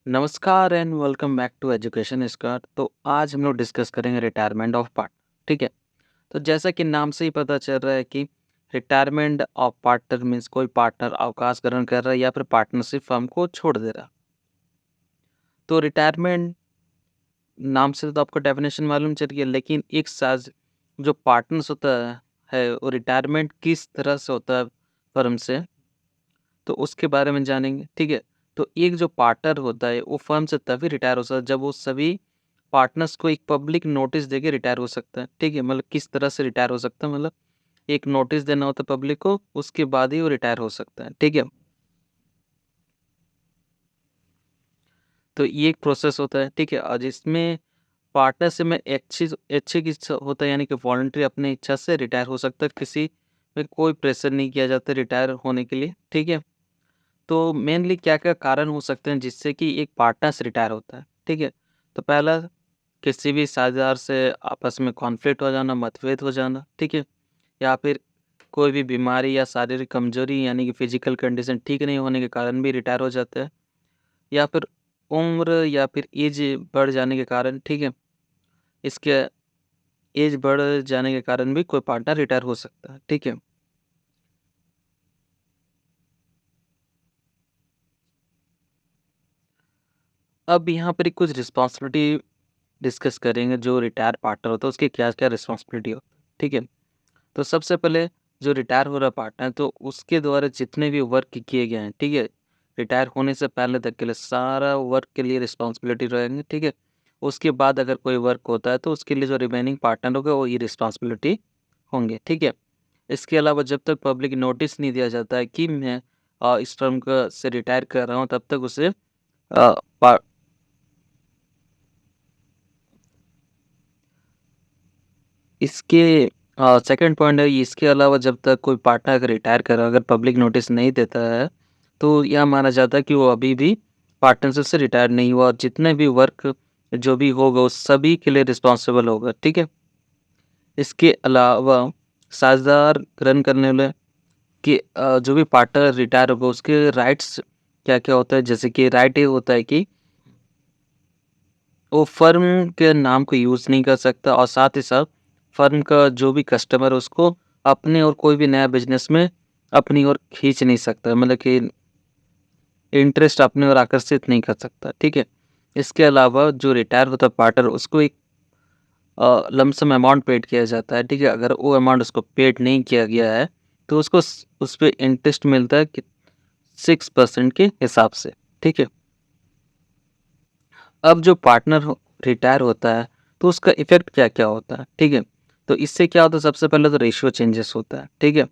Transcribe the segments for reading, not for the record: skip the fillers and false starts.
नमस्कार and welcome back to education start. तो आज हम लोग डिस्कस करेंगे रिटायरमेंट ऑफ पार्ट। ठीक है। तो जैसा कि नाम से ही पता चल रहा है कि रिटायरमेंट ऑफ पार्टनर मीन्स कोई पार्टनर अवकाश ग्रहण कर रहा है या फिर पार्टनरशिप फर्म को छोड़ दे रहा। तो रिटायरमेंट नाम से तो आपको डेफिनेशन मालूम चल गया, लेकिन एक साथ जो पार्टनर्स होता है वो रिटायरमेंट किस तरह से होता है फर्म से, तो उसके बारे में जानेंगे। ठीक है। तो एक जो पार्टनर होता है वो फर्म से तभी रिटायर हो सकता है जब वो सभी पार्टनर्स को एक पब्लिक नोटिस देके रिटायर हो सकता है। ठीक है। मतलब किस तरह से रिटायर हो सकता है, मतलब एक नोटिस देना होता है पब्लिक को, उसके बाद ही वो रिटायर हो सकता है। ठीक है। तो ये एक प्रोसेस होता है। ठीक है। और जिसमें पार्टनरशिप में ऐच्छिक इच्छा होता है, यानी कि वॉलंटरी अपनी इच्छा से रिटायर हो सकता है। किसी में कोई प्रेशर नहीं किया जाता रिटायर होने के लिए। ठीक है। तो मेनली क्या-क्या कारण हो सकते हैं जिससे कि एक पार्टनर्स रिटायर होता है? ठीक है। तो पहला, किसी भी साझेदार से आपस में कॉन्फ्लिक्ट हो जाना, मतभेद हो जाना। ठीक है। या फिर कोई भी बीमारी या शारीरिक कमजोरी यानी कि फिजिकल कंडीशन ठीक नहीं होने के कारण भी रिटायर हो जाते हैं। या फिर उम्र या फिर एज बढ़ जाने के कारण। ठीक है। इसके एज बढ़ जाने के कारण भी कोई पार्टनर रिटायर हो सकता है। ठीक है। अब यहाँ पर कुछ रिस्पॉन्सिबिलिटी डिस्कस करेंगे। जो रिटायर पार्टनर होता है उसकी क्या-क्या रिस्पॉन्सिबिलिटी होती है। ठीक है। तो सबसे पहले जो रिटायर हो रहा पार्टनर, तो उसके द्वारा जितने भी वर्क किए गए हैं, ठीक है, रिटायर होने से पहले तक के लिए सारा वर्क के लिए रिस्पॉन्सिबिलिटी रहेंगे। ठीक है। उसके बाद अगर कोई वर्क होता है तो उसके लिए जो रिमेनिंग पार्टनर होगा वो ये रिस्पॉन्सिबिलिटी होंगे। ठीक है। इसके अलावा जब तक पब्लिक नोटिस नहीं दिया जाता है कि मैं इस फर्म का से रिटायर कर रहा हूँ, तब तक उसे पा इसके सेकंड पॉइंट है, इसके अलावा जब तक कोई पार्टनर अगर रिटायर कर रहा है, अगर पब्लिक नोटिस नहीं देता है, तो यह माना जाता है कि वो अभी भी पार्टनरशिप से रिटायर नहीं हुआ और जितने भी वर्क जो भी होगा, उस सभी के लिए रिस्पॉन्सिबल होगा। ठीक है? इसके अलावा साझेदार रन करने वाले कि जो भी पार्टनर रिटायर होगा, उसके राइट्स क्या-क्या होता है? जैसे कि राइट ये होता है कि वो फर्म के नाम को यूज़ नहीं कर सकता और साथ ही साथ फर्म का जो भी कस्टमर है उसको अपने और कोई भी नया बिज़नेस में अपनी ओर खींच नहीं सकता। मतलब कि इंटरेस्ट अपनी ओर आकर्षित नहीं कर सकता। ठीक है? इसके अलावा जो रिटायर होता है पार्टनर, उसको एक लमसम अमाउंट पेड किया जाता है। ठीक है? अगर वो अमाउंट उसको पेड नहीं किया गया है, तो उसको उस पे इंटरेस्ट मिलता है कि 6% के हिसाब से। ठीक है? अब जो पार्टनर रिटायर होता है, तो उसका इफ़ेक्ट क्या-क्या होता है? ठीक है? तो इससे क्या होता है, सबसे पहले तो रेशियो चेंजेस होता है। ठीक है?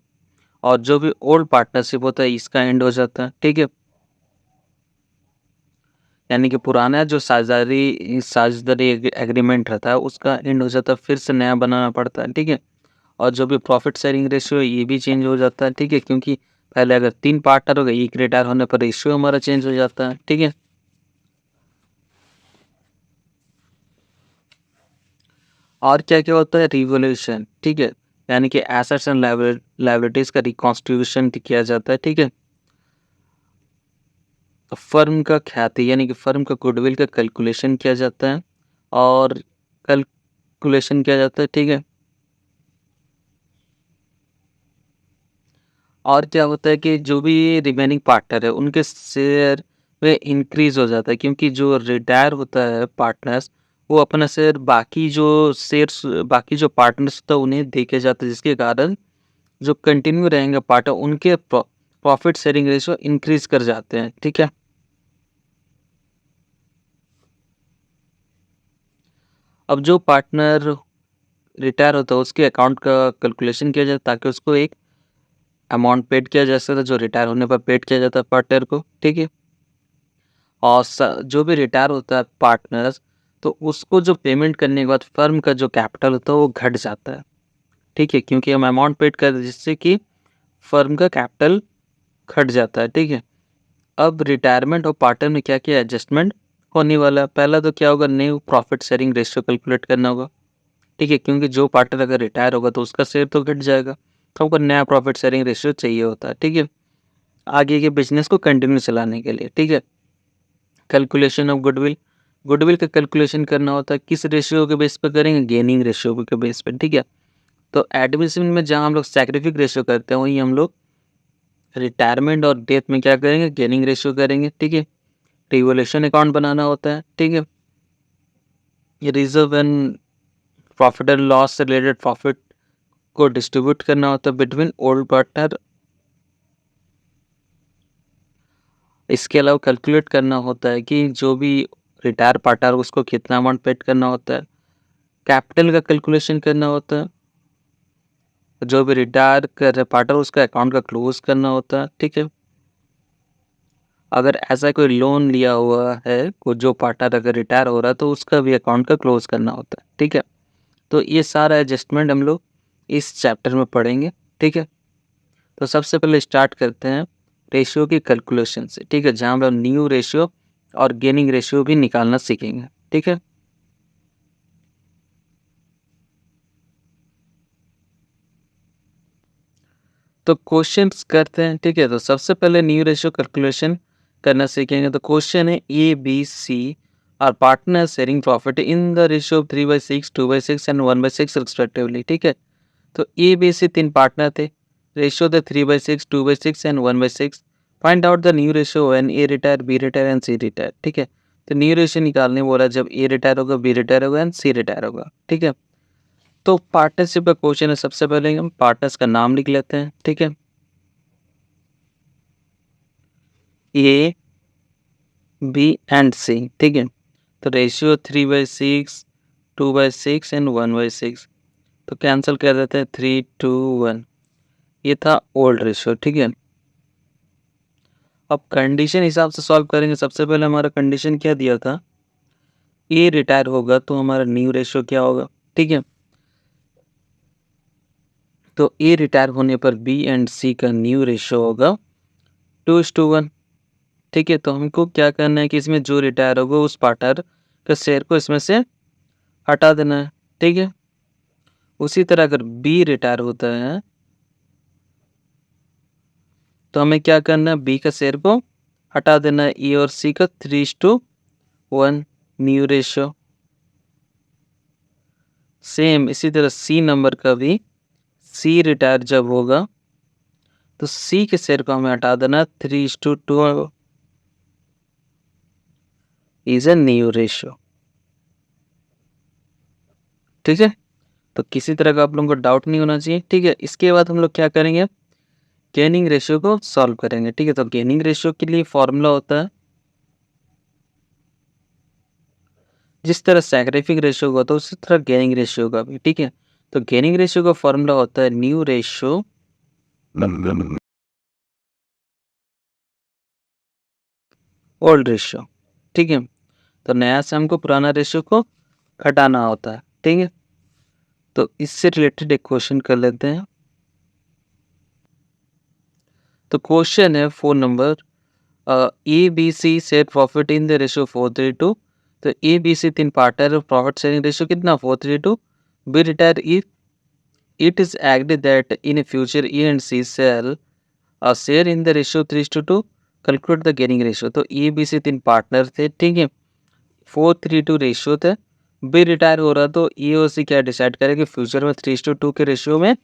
और जो भी ओल्ड पार्टनरशिप होता है इसका एंड हो जाता है। ठीक है? यानी कि पुराना जो साझेदारी एग्रीमेंट रहता है उसका एंड हो जाता है, फिर से नया बनाना पड़ता है। ठीक है? और जो भी प्रॉफिट शेयरिंग रेशियो है ये भी चेंज हो जाता है। ठीक है? क्योंकि पहले अगर 3 पार्टनर हो गए, एक रिटायर होने पर रेशियो हमारा चेंज हो जाता है। ठीक है? और क्या-क्या होता है, रिवोल्यूशन। ठीक है? यानी कि एसेट्स एंड लायबिलिटीज़ का रिकॉन्स्टिट्यूशन किया जाता है। ठीक है? फर्म का ख्याति यानी कि फर्म का गुडविल का कैलकुलेशन किया जाता है और कैलकुलेशन किया जाता है। ठीक है? और क्या होता है कि जो भी रिमेनिंग पार्टनर है उनके शेयर में इंक्रीज़ हो जाता है, क्योंकि जो रिटायर होता है पार्टनर्स, वो अपना शेयर बाकी जो पार्टनर्स होता है उन्हें देके जाता है, जिसके कारण जो कंटिन्यू रहेंगे पार्टनर उनके प्रॉफिट शेयरिंग रेशियो इंक्रीज़ कर जाते हैं। ठीक है? अब जो पार्टनर रिटायर होता है उसके अकाउंट का कैलकुलेशन किया जाता है ताकि उसको एक अमाउंट पेड किया जा सके जो रिटायर होने पर पेड किया जाता है पार्टनर को। ठीक है? और जो भी रिटायर होता है पार्टनर्स, तो उसको जो पेमेंट करने के बाद फर्म का जो कैपिटल होता है वो घट जाता है। ठीक है? क्योंकि हम अमाउंट पेड कर जिससे कि फर्म का कैपिटल घट जाता है। ठीक है? अब रिटायरमेंट और पार्टनर में क्या-क्या एडजस्टमेंट होने वाला है। पहला तो क्या होगा, new profit sharing ratio calculate करना होगा। ठीक है? क्योंकि जो पार्टनर अगर रिटायर होगा तो उसका शेयर तो घट जाएगा, तो हमको नया प्रॉफिट शेयरिंग रेशियो चाहिए होता है। ठीक है? आगे के बिज़नेस को कंटिन्यू चलाने के लिए। ठीक है? कैलकुलेशन ऑफ गुडविल, गुडविल का कैलकुलेशन करना होता है किस रेशियो के बेस पे करेंगे, गेनिंग रेशियो के बेस पे, ठीक है। तो एडमिशन में जहाँ हम लोग सैक्रिफिक रेशियो करते हैं वहीं हम लोग रिटायरमेंट और डेथ में क्या करेंगे, गेनिंग रेशियो करेंगे, ठीक है। रिवोल्यूशन अकाउंट बनाना होता है, ठीक है। ये reserve and profit and loss से रिलेटेड प्रॉफिट को डिस्ट्रीब्यूट करना होता है बिटवीन ओल्ड पार्टनर। इसके अलावा कैलकुलेट करना होता है कि जो भी रिटायर पार्टनर उसको कितना अमाउंट पेड करना होता है। कैपिटल का कैलकुलेशन करना होता है, जो भी रिटायर कर रहे पार्टनर उसका अकाउंट का क्लोज करना होता है, ठीक है। अगर ऐसा कोई लोन लिया हुआ है जो पार्टनर अगर रिटायर हो रहा है तो उसका भी अकाउंट का क्लोज करना होता है, ठीक है। तो ये सारा एडजस्टमेंट हम लोग इस चैप्टर में पढ़ेंगे, ठीक है। तो सबसे पहले स्टार्ट करते हैं रेशियो की कैलकुलेशन से, ठीक है, जहाँ हम लोग न्यू रेशियो और गेनिंग रेशियो भी निकालना सीखेंगे, ठीक है। तो क्वेश्चंस करते हैं, ठीक है। तो सबसे पहले न्यू रेशियो कैलकुलेशन करना सीखेंगे। तो क्वेश्चन है A B C are partner sharing profit in the ratio of 3/6, 2/6 and 1/6 respectively, ठीक है। तो ए बी सी तीन पार्टनर थे, रेशियो थे 3/6, 2/6 and 1/6। Find out the new ratio when A retire, B retire and C retire, ठीक है। तो new ratio निकालने बोला जब ए रिटायर होगा, बी रिटायर होगा एंड सी रिटायर होगा, ठीक है। तो पार्टनरशिप का क्वेश्चन है, सबसे पहले हम पार्टनर्स का नाम लिख लेते हैं, ठीक है। ए बी एंड सी, ठीक है। तो रेशियो 3/6, 2/6 एंड 1/6। तो कैंसिल कर देते हैं 3, 2, 1। ये था ओल्ड रेशियो, ठीक है। अब कंडीशन हिसाब से सॉल्व करेंगे। सबसे पहले हमारा कंडीशन क्या दिया था, ए रिटायर होगा तो हमारा न्यू रेशियो क्या होगा, ठीक है। तो ए रिटायर होने पर बी एंड सी का न्यू रेशियो होगा 2:1, ठीक है। तो हमको क्या करना है कि इसमें जो रिटायर होगा उस पार्टनर का शेयर को इसमें से हटा देना है, ठीक है। उसी तरह अगर बी रिटायर होता है तो हमें क्या करना है, बी का शेयर को हटा देना है। ई और सी का 3:1 न्यू रेशियो। सेम इसी तरह सी नंबर का भी सी रिटायर जब होगा तो सी के शेयर को हमें हटा देना 3:2 इज ए न्यू रेशियो, ठीक है। तो किसी तरह का आप लोगों को डाउट नहीं होना चाहिए, ठीक है। इसके बाद हम लोग क्या करेंगे, गेनिंग रेशियो को सॉल्व करेंगे, ठीक है। तो गेनिंग रेशियो के लिए फॉर्मूला होता है, जिस तरह सैक्रिफिक रेशियो होगा तो उसी तरह गेनिंग रेशियो का भी, ठीक है। तो गेनिंग रेशियो का फॉर्मूला होता है न्यू रेशियो ओल्ड रेशियो, ठीक है। तो नया से हमको पुराना रेशियो को घटाना होता है, ठीक है। तो इससे रिलेटेड एक क्वेश्चन कर लेते हैं। तो क्वेश्चन है 4 number, A B C share profit in the ratio 4:2। तो ए बी सी तीन पार्टनर प्रॉफिट शेयरिंग रेशियो कितना 4:2। B retire if it is agreed that in future A and C sell a share in the ratio 3:2। Calculate the gaining ratio. तो A B सी तीन partner थे, ठीक है। 4:3 ratio थे। B retire हो रहा तो ए और सी क्या डिसाइड करे कि फ्यूचर में 3:2 के रेशियो में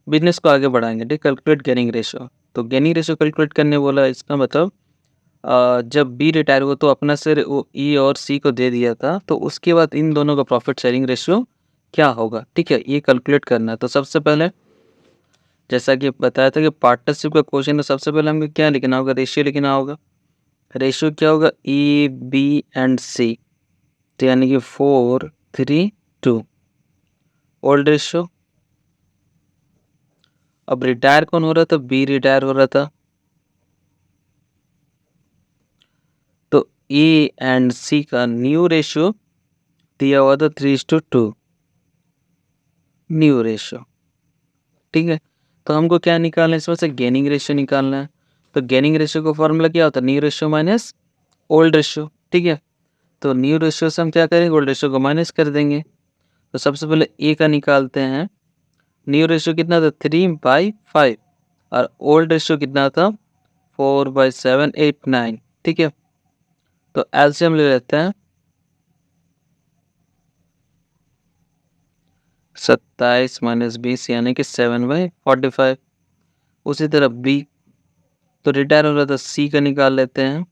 बिजनेस को आगे बढ़ाएंगे, ठीक। Calculate gaining ratio. तो गेनिंग रेशियो कैलकुलेट करने बोला, इसका मतलब जब बी रिटायर हुआ तो अपना शेयर वो ई और सी को दे दिया था, तो उसके बाद इन दोनों का प्रॉफिट शेयरिंग रेशियो क्या होगा, ठीक है, ये कैलकुलेट करना है। तो सबसे पहले जैसा कि बताया था कि पार्टनरशिप का क्वेश्चन है, सबसे पहले हमको क्या लिखना होगा, रेशियो लिखना होगा। रेशियो क्या होगा, ई बी एंड सी, तो यानी कि 4:3:2 ओल्ड रेशियो। अब रिटायर कौन हो रहा था, बी रिटायर हो रहा था, तो ए एंड सी का न्यू रेशियो दिया हुआ था 3:2 न्यू रेशियो, ठीक है। तो हमको क्या निकालना है, इसमें से गेनिंग रेशियो निकालना है। तो गेनिंग रेशियो का फॉर्मूला क्या होता है, new ratio minus old ratio, ठीक है। तो न्यू रेशियो से हम क्या करेंगे, ओल्ड रेशियो को माइनस कर देंगे। तो सबसे पहले ए का निकालते हैं। न्यू रेशियो कितना था 3/5 और ओल्ड रेशियो कितना था 4/7, 8, 9, ठीक है। तो एलसीएम ले लेते हैं 27 माइनस 20 यानी कि 7/45। उसी तरह बी, तो रिटायर हो रहा था सी का निकाल लेते हैं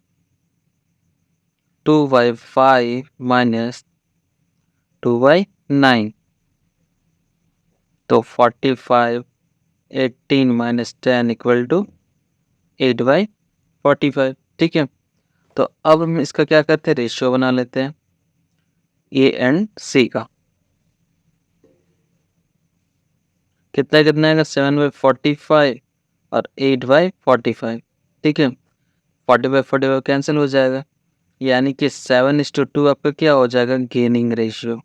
2/5 माइनस 2/9, तो 45 18 माइनस 10 इक्वल टू 8/45। ठीक है, तो अब हम इसका क्या करते हैं, रेशियो बना लेते हैं ए एंड सी का। कितना कितना आएगा 7/45 और 8/45। ठीक है, 40/45 कैंसिल हो जाएगा, यानी कि 7:2 आपका क्या हो जाएगा, गेनिंग रेशियो।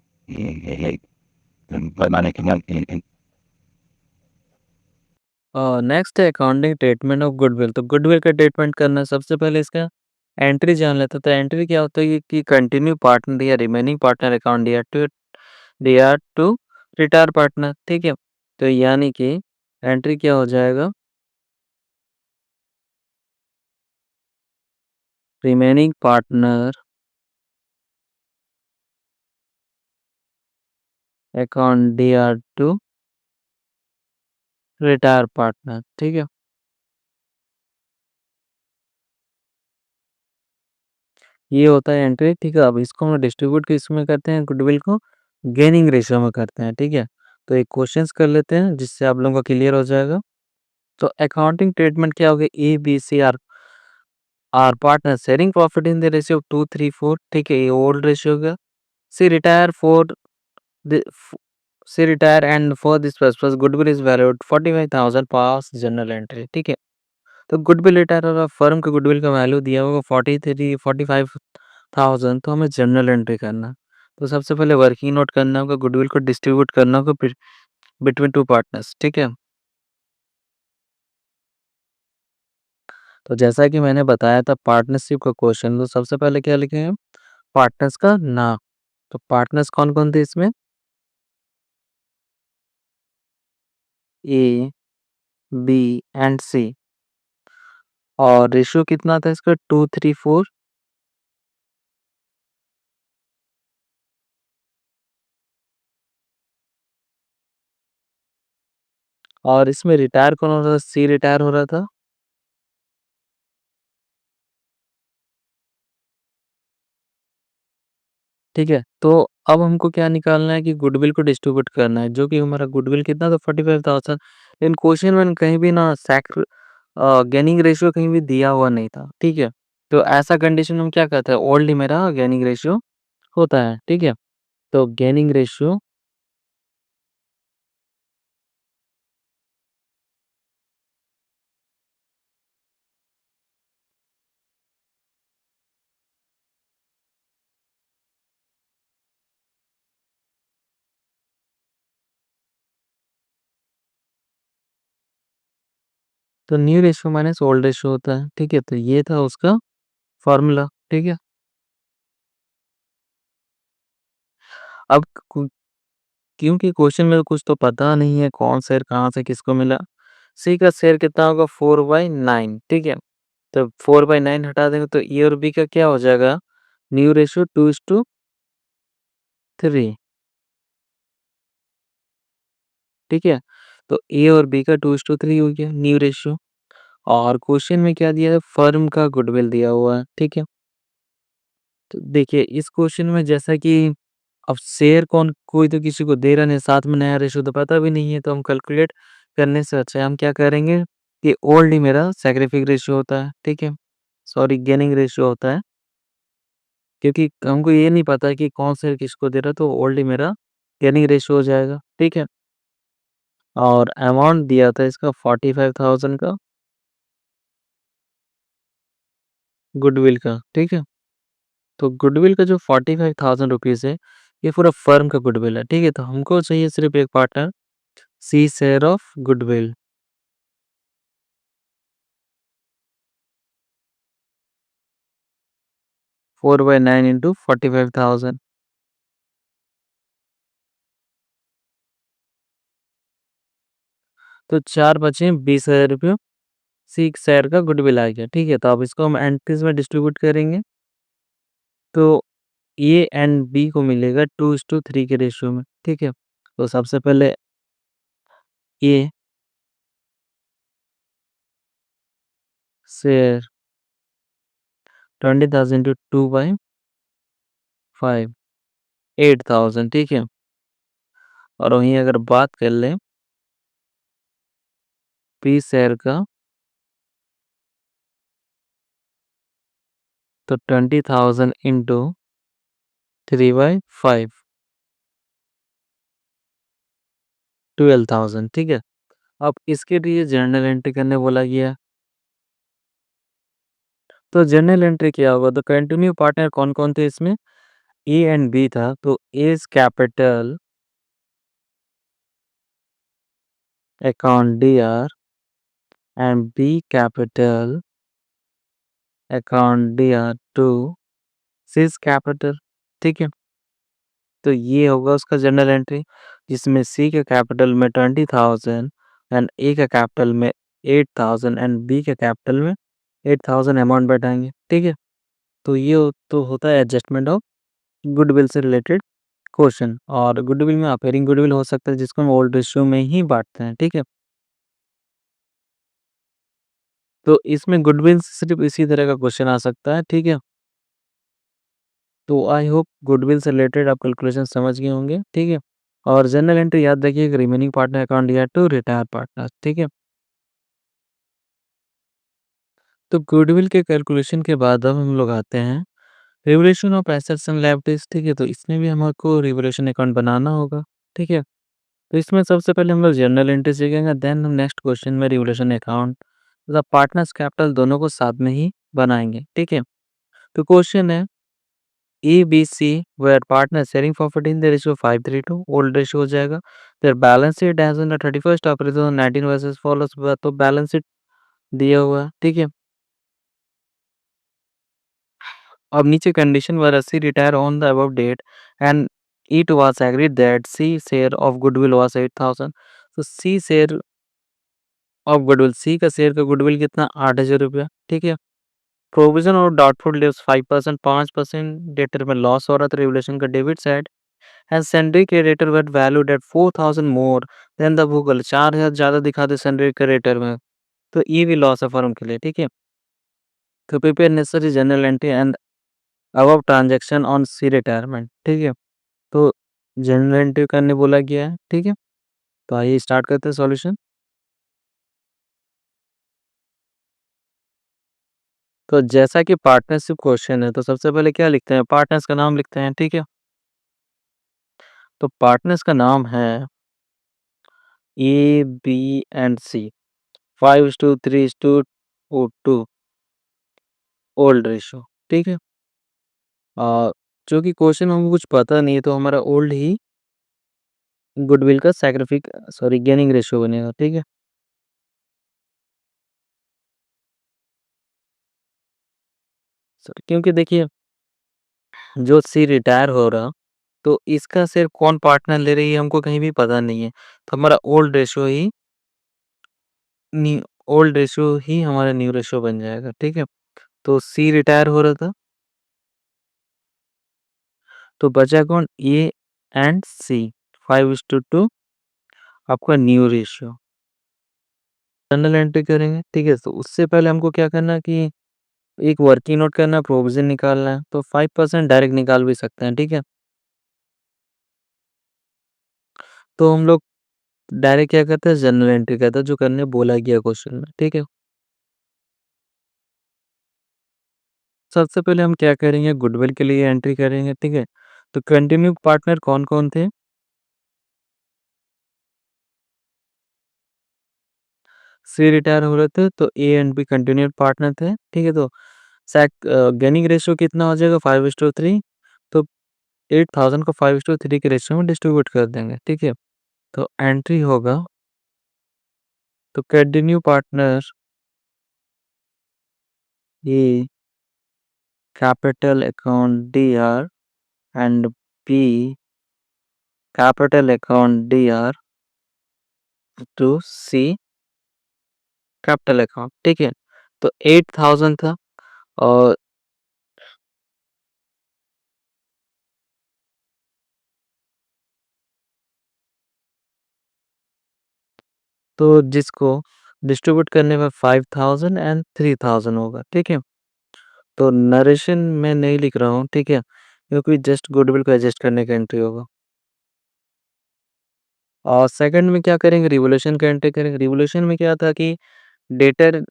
नेक्स्ट है अकाउंटिंग ट्रीटमेंट ऑफ गुडविल। तो गुडविल का ट्रीटमेंट करना है, सबसे पहले इसका एंट्री जान लेते हैं। तो एंट्री क्या होता है कि कंटिन्यू पार्टनर या रिमेनिंग पार्टनर अकाउंट दिया टू रिटायर पार्टनर। ठीक है, तो यानी कि एंट्री क्या हो जाएगा, रिमेनिंग पार्टनर अकाउंट दिया टू रिटायर पार्टनर। ठीक है, ये होता है एंट्री। ठीक है, अब इसको हम डिस्ट्रीब्यूट किस में करते हैं, गुडविल को गेनिंग रेशियो में करते हैं। ठीक है, तो एक क्वेश्चंस कर लेते हैं जिससे आप लोगों को क्लियर हो जाएगा। तो अकाउंटिंग ट्रीटमेंट क्या होगा, A B C are partner sharing profit in the ratio of 2:3:4। ठीक है, ये ओल्ड रेशियो होगा। C retire for the C retire and for this purpose goodwill is valued 45,000 pass general entry. ठीक है, तो goodwill retire और firm के goodwill का वैल्यू दिया होगा 45,000, तो हमें जनरल एंट्री करना। तो सबसे पहले वर्किंग नोट करना होगा, गुडविल को डिस्ट्रीब्यूट करना होगा बिटवीन टू पार्टनर्स। ठीक है, तो जैसा कि मैंने बताया था पार्टनरशिप का क्वेश्चन, तो सबसे पहले क्या लिखेंगे, पार्टनर्स का नाम। तो पार्टनर्स कौन कौन थे इसमें, ए बी एंड सी, और रेशियो कितना था इसका 2:3:4। और इसमें रिटायर कौन हो रहा था, सी रिटायर हो रहा था। ठीक है, तो अब हमको क्या निकालना है कि गुडविल को डिस्ट्रीब्यूट करना है, जो कि हमारा गुडविल कितना था 45,000। इन क्वेश्चन में कहीं भी ना गेनिंग रेशियो कहीं भी दिया हुआ नहीं था। ठीक है, तो ऐसा कंडीशन में हम क्या करते हैं, ओल्ड मेरा गेनिंग रेशियो होता है। ठीक है, तो गेनिंग रेशियो तो new ratio minus old ratio होता है। ठीक है, तो ये था उसका फॉर्मूला। ठीक है, अब क्योंकि क्वेश्चन में कुछ तो पता नहीं है कौन शेयर कहाँ से किसको मिला। सी का शेयर कितना होगा 4/9। ठीक है, तो 4/9 हटा देंगे तो ए और बी का क्या हो जाएगा, न्यू रेशियो 2:3। ठीक है, तो ए और बी का 2:3 हो गया न्यू रेशियो। और क्वेश्चन में क्या दिया है, फर्म का गुडविल दिया हुआ है। ठीक है, तो देखिए इस क्वेश्चन में जैसा कि अब शेयर कौन कोई तो किसी को दे रहा नहीं, साथ में नया रेशियो तो पता भी नहीं है, तो हम कैलकुलेट करने से अच्छा हम क्या करेंगे कि ओल्ड ही मेरा सैक्रिफिक रेशियो होता है। ठीक है, सॉरी गेनिंग रेशियो होता है, क्योंकि हमको ये नहीं पता है कि कौन शेयर किसको दे रहा है, तो ओल्ड ही मेरा गेनिंग रेशियो हो जाएगा। ठीक है, और अमाउंट दिया था इसका 45,000 का गुडविल का। ठीक है, तो गुडविल का जो 45,000 रुपीज़ है, ये पूरा फर्म का गुडविल है। ठीक है, तो हमको चाहिए सिर्फ एक partner, C share of goodwill. 4/9 into 45,000, तो 4 बचे 20,000 रुपये। सी शेयर का गुडविल आ गया। ठीक है, तो अब इसको हम एंट्रीज में डिस्ट्रीब्यूट करेंगे। तो ए एंड बी को मिलेगा 2:3 के रेशियो में, ठीक है? तो सबसे पहले ए शेयर 20,000 इंटू 2/5 8,000, ठीक है? और वहीं अगर बात कर लें बी शेयर का तो 20,000 इंटू 3/5 12,000, ठीक है? अब इसके लिए जर्नल एंट्री करने बोला गया। तो जर्नल एंट्री क्या होगा? तो कंटिन्यू पार्टनर कौन-कौन थे इसमें? ए एंड बी था, तो A's capital account DR and B capital account DR to C's capital, ठीक है? तो ये होगा उसका जर्नल एंट्री, जिसमें सी के कैपिटल में 20,000 एंड ए के कैपिटल में 8,000 एंड बी के कैपिटल में 8,000 अमाउंट बैठाएँगे, ठीक है? तो ये तो होता है एडजस्टमेंट ऑफ गुडविल से रिलेटेड क्वेश्चन। और गुडविल में अपेयरिंग गुडविल हो सकता है जिसको हम ओल्ड रेशियो में ही बाँटते हैं, ठीक है? तो इसमें गुडविल से सिर्फ़ इसी तरह का क्वेश्चन आ सकता है, ठीक है? तो आई होप गुडविल से रिलेटेड आप कैलकुलेशन समझ गए होंगे, ठीक है? और जर्नल एंट्री याद रखिएगा रिमेनिंग पार्टनर अकाउंट या टू रिटायर पार्टनर, ठीक है? तो गुडविल के कैलकुलेशन के बाद अब हम लोग आते हैं revaluation of assets and liabilities, ठीक है? तो इसमें भी हमको रिवैल्यूएशन अकाउंट बनाना होगा, ठीक है? तो इसमें सबसे पहले हम लोग जर्नल एंट्री सीखेंगे, देन हम नेक्स्ट क्वेश्चन में रिवैल्यूएशन अकाउंट तथा पार्टनर्स कैपिटल दोनों को साथ में ही बनाएंगे, ठीक है? तो क्वेश्चन है A B C were partner sharing property in the ratio 5:3 old ratio हो जाएगा। Their balance sheet as on the 31st of 2019 versus follows, तो बैलेंस शीट दिया हुआ है, ठीक है? अब नीचे condition were C retire on the above date and it was agreed that C share of goodwill was 8,000। तो C share of goodwill, C का शेयर का गुडविल कितना 8,000 रुपया, ठीक है? प्रोविजन और डाउटफुल डेब्ट्स 5%, 5% डेटर में लॉस हो रहा था, रिवैल्यूएशन का debit side and sundry creditor were valued at 4,000 more than the book value, 4,000 ज़्यादा दिखा दे सन्ड्री क्रेडिटर में, तो ये भी लॉस है फर्म के लिए, ठीक है? तो prepare necessary journal entry and above transaction on C retirement, ठीक है? तो जर्नल एंट्री करने बोला गया है, ठीक है? तो आइए स्टार्ट करते हैं सॉल्यूशन। तो जैसा कि पार्टनरशिप क्वेश्चन है, तो सबसे पहले क्या लिखते हैं? पार्टनर्स का नाम लिखते हैं, ठीक है? तो पार्टनर्स का नाम है A, B and C, 5:3:2 old ratio, ठीक है? चूँकि क्वेश्चन में हमको कुछ पता नहीं है, तो हमारा ओल्ड ही गुडविल का गेनिंग रेशियो बनेगा, ठीक है? सर क्योंकि देखिए जो सी रिटायर हो रहा, तो इसका शेयर कौन पार्टनर ले रही है हमको कहीं भी पता नहीं है। तो हमारा नी ओल्ड रेशियो ही हमारा न्यू रेशियो बन जाएगा, ठीक है? तो सी रिटायर हो रहा था, तो बचा कौन? ए एंड सी, 5:2 आपका न्यू रेशियो। जर्नल एंट्री करेंगे, ठीक है? तो उससे पहले हमको क्या करना है कि एक वर्किंग नोट करना है, प्रोविज़न निकालना है, तो 5% डायरेक्ट निकाल भी सकते हैं, ठीक है? तो हम लोग डायरेक्ट क्या करते हैं? जर्नल एंट्री करते हैं, जो करने बोला गया क्वेश्चन में, ठीक है? सबसे पहले हम क्या करेंगे? गुडविल के लिए एंट्री करेंगे, ठीक है? तो कंटिन्यू पार्टनर कौन-कौन थे? सी रिटायर हो रहे थे, तो A and be continued partner थे, ठीक है? तो गेनिंग रेशियो कितना हो जाएगा? 5:3, तो 8,000 को 5:3 के रेशियो में डिस्ट्रीब्यूट कर देंगे, ठीक है? तो एंट्री होगा, तो continue partner A capital account DR and B capital account DR to C capital account, ठीक है? तो 8,000 था और तो जिसको डिस्ट्रीब्यूट करने में 5000 एंड 3000 होगा, ठीक है? तो नरेशन मैं नहीं लिख रहा हूँ, ठीक है? क्योंकि जस्ट गुडविल को एडजस्ट करने का एंट्री होगा। और सेकंड में क्या करेंगे, रिवोल्यूशन का एंट्री करेंगे। रिवोल्यूशन में क्या था कि डेटर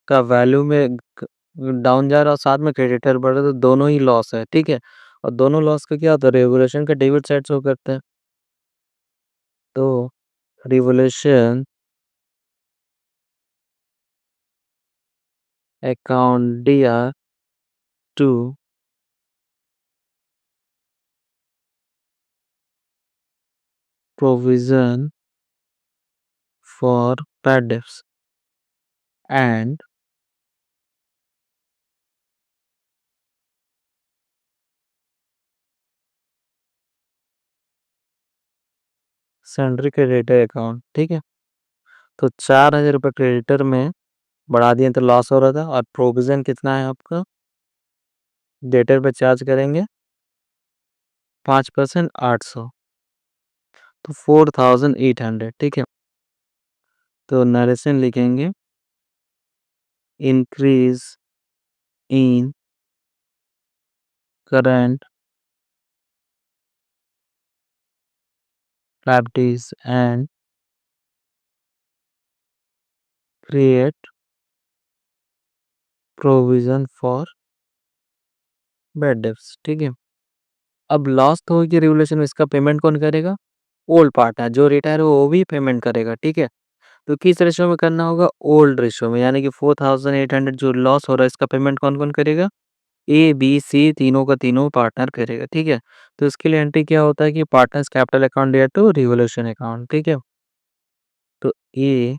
का वैल्यू में डाउन जा रहा है और साथ में क्रेडिटर बढ़ रहा है, तो दोनों ही लॉस है, ठीक है? और दोनों लॉस का क्या होता है, रिवोल्यूशन का डेबिट साइड शो करता है। तो revolution account DR to provision for bad debts and salary creditor account, ठीक है? तो 4000 रुपये क्रेडिटर में बढ़ा दिए तो लॉस हो रहा था, और प्रोविजन कितना है आपका, डेटर पे चार्ज करेंगे 5%, 800, तो 4800, ठीक है? तो नरेशन लिखेंगे, increase in current liabilities and create provision for bad debts, ठीक है? अब लॉस तो होगी रेगुलेशन में, इसका पेमेंट कौन करेगा, ओल्ड पार्टनर जो रिटायर हो वो भी पेमेंट करेगा, ठीक है? तो किस रेशियो में करना होगा, ओल्ड रेशियो में, यानी कि 4800 जो लॉस हो रहा है इसका पेमेंट कौन कौन करेगा, ए बी सी तीनों का तीनों पार्टनर करेगा, ठीक है? तो इसके लिए एंट्री क्या होता है कि पार्टनर्स कैपिटल अकाउंट दिया टू रिवोल्यूशन अकाउंट, ठीक है? तो ए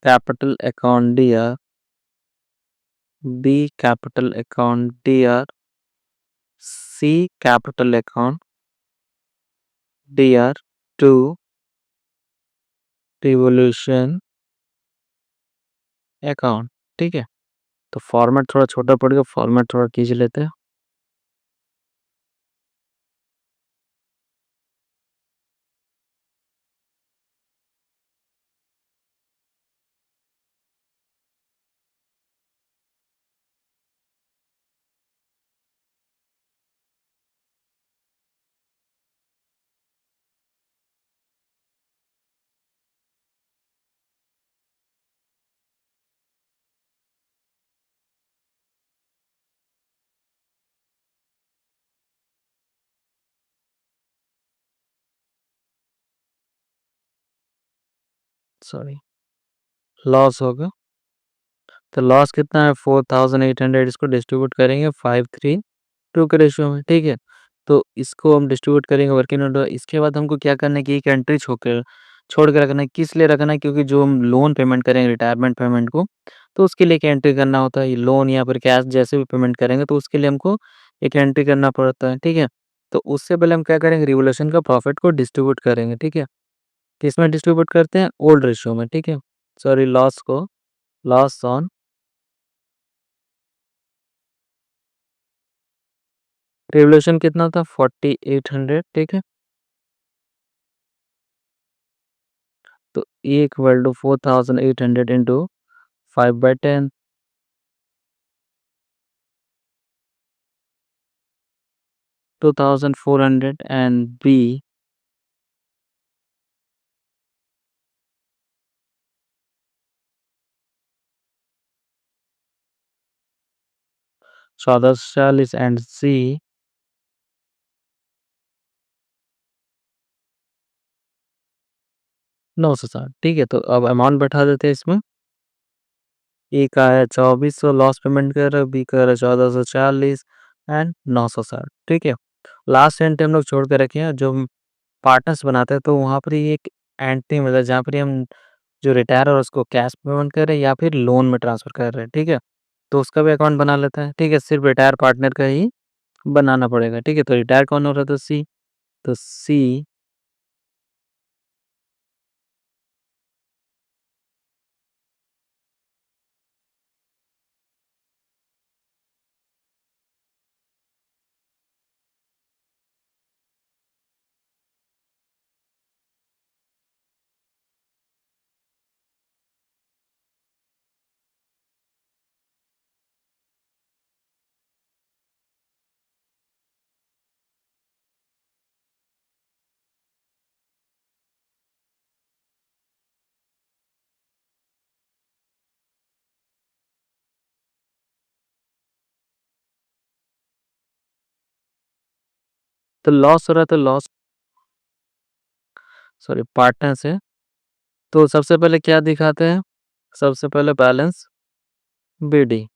कैपिटल अकाउंट दिया, बी कैपिटल अकाउंट दिया, सी कैपिटल अकाउंट दिया टू रिवोल्यूशन अकाउंट, ठीक है? तो फॉर्मेट थोड़ा छोटा पड़ेगा, फॉर्मेट थोड़ा खींच लेते हैं। सॉरी, लॉस होगा। तो लॉस कितना है, 4800, इसको डिस्ट्रीब्यूट करेंगे 532 के रेशियो में, ठीक है? तो इसको हम डिस्ट्रीब्यूट करेंगे वर्किंग नोट। इसके बाद हमको क्या करना है कि एक एंट्री छोड़ के रखना है। किस लिए रखना है, क्योंकि जो हम लोन पेमेंट करेंगे रिटायरमेंट पेमेंट को, तो उसके लिए एक एंट्री करना होता है। लोन या फिर कैश जैसे भी पेमेंट करेंगे तो उसके लिए हमको एक एंट्री करना पड़ता है, ठीक है? तो उससे पहले हम क्या करेंगे, रिवोल्यूशन का प्रॉफिट को डिस्ट्रीब्यूट करेंगे, ठीक है? किसमें डिस्ट्रीब्यूट करते हैं, ओल्ड रेशियो में, ठीक है? सॉरी, लॉस को, लॉस ऑन रिवोल्यूशन कितना था, 4800, ठीक है? तो E equal to 4800 into 5/10, 2400, and B 1440 and C 960, ठीक है? तो अब अमाउंट बैठा देते हैं इसमें। ए का है 2400 लॉस पेमेंट कर रहा है, बी का है 1440 एंड 960, ठीक है? लास्ट एंट्री हम लोग छोड़ के रखे हैं, जो पार्टनर्स बनाते हैं तो वहाँ पर ही एक एंट्री मतलब जहाँ पर हम जो रिटायर और उसको कैश पेमेंट कर रहे हैं या फिर लोन में ट्रांसफ़र कर रहे हैं, ठीक है? तो उसका भी अकाउंट बना लेते हैं, ठीक है? सिर्फ रिटायर पार्टनर का ही बनाना पड़ेगा, ठीक है? तो रिटायर कौन हो रहा था, सी। तो सी तो लॉस हो रहा है तो लॉस सॉरी पार्टनर से। तो सबसे पहले क्या दिखाते हैं? सबसे पहले बैलेंस बीडी।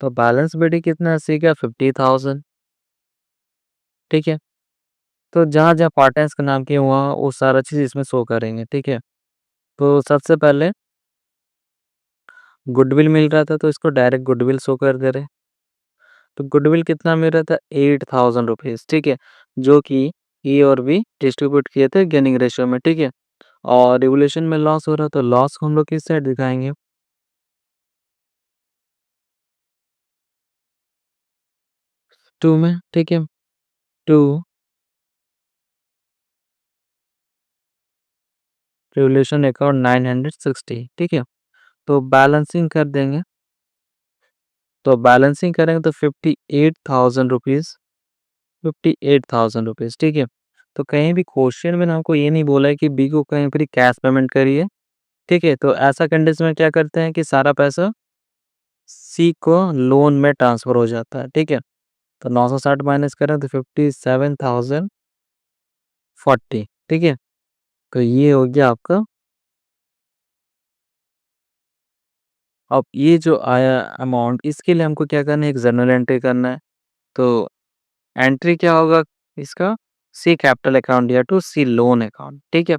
तो बैलेंस बीडी कितना सीखा 50,000। ठीक है। तो जहाँ जहाँ पार्टनर्स का नाम किया वहाँ वो सारा चीज़ इसमें शो करेंगे। ठीक है। तो सबसे पहले गुडविल मिल रहा था तो इसको डायरेक्ट गुडविल शो कर दे रहे। तो गुडविल कितना मिल रहा था 8,000 रुपीज़। ठीक है। जो कि ए और बी डिस्ट्रीब्यूट किए थे गेनिंग रेशियो में। ठीक है। और रिवोल्यूशन में लॉस हो रहा तो लॉस को हम लोग किस साइड दिखाएंगे? टू में। ठीक है। To revolution account 960। ठीक है। तो बैलेंसिंग कर देंगे। तो बैलेंसिंग करेंगे तो 58,000 रुपीज़। 58,000 रुपीज़। ठीक है। तो कहीं भी क्वेश्चन में ना हमको ये नहीं बोला है कि बी को कहीं पर कैश पेमेंट करिए। ठीक है। तो ऐसा कंडीशन में क्या करते हैं कि सारा पैसा सी को लोन में ट्रांसफर हो जाता है। ठीक है। तो 960 माइनस करें तो 57,040। ठीक है। तो ये हो गया आपका। अब ये जो आया अमाउंट इसके लिए हमको क्या करना है? एक जर्नल एंट्री करना है। तो एंट्री क्या होगा इसका? सी कैपिटल अकाउंट या टू सी लोन अकाउंट। ठीक है।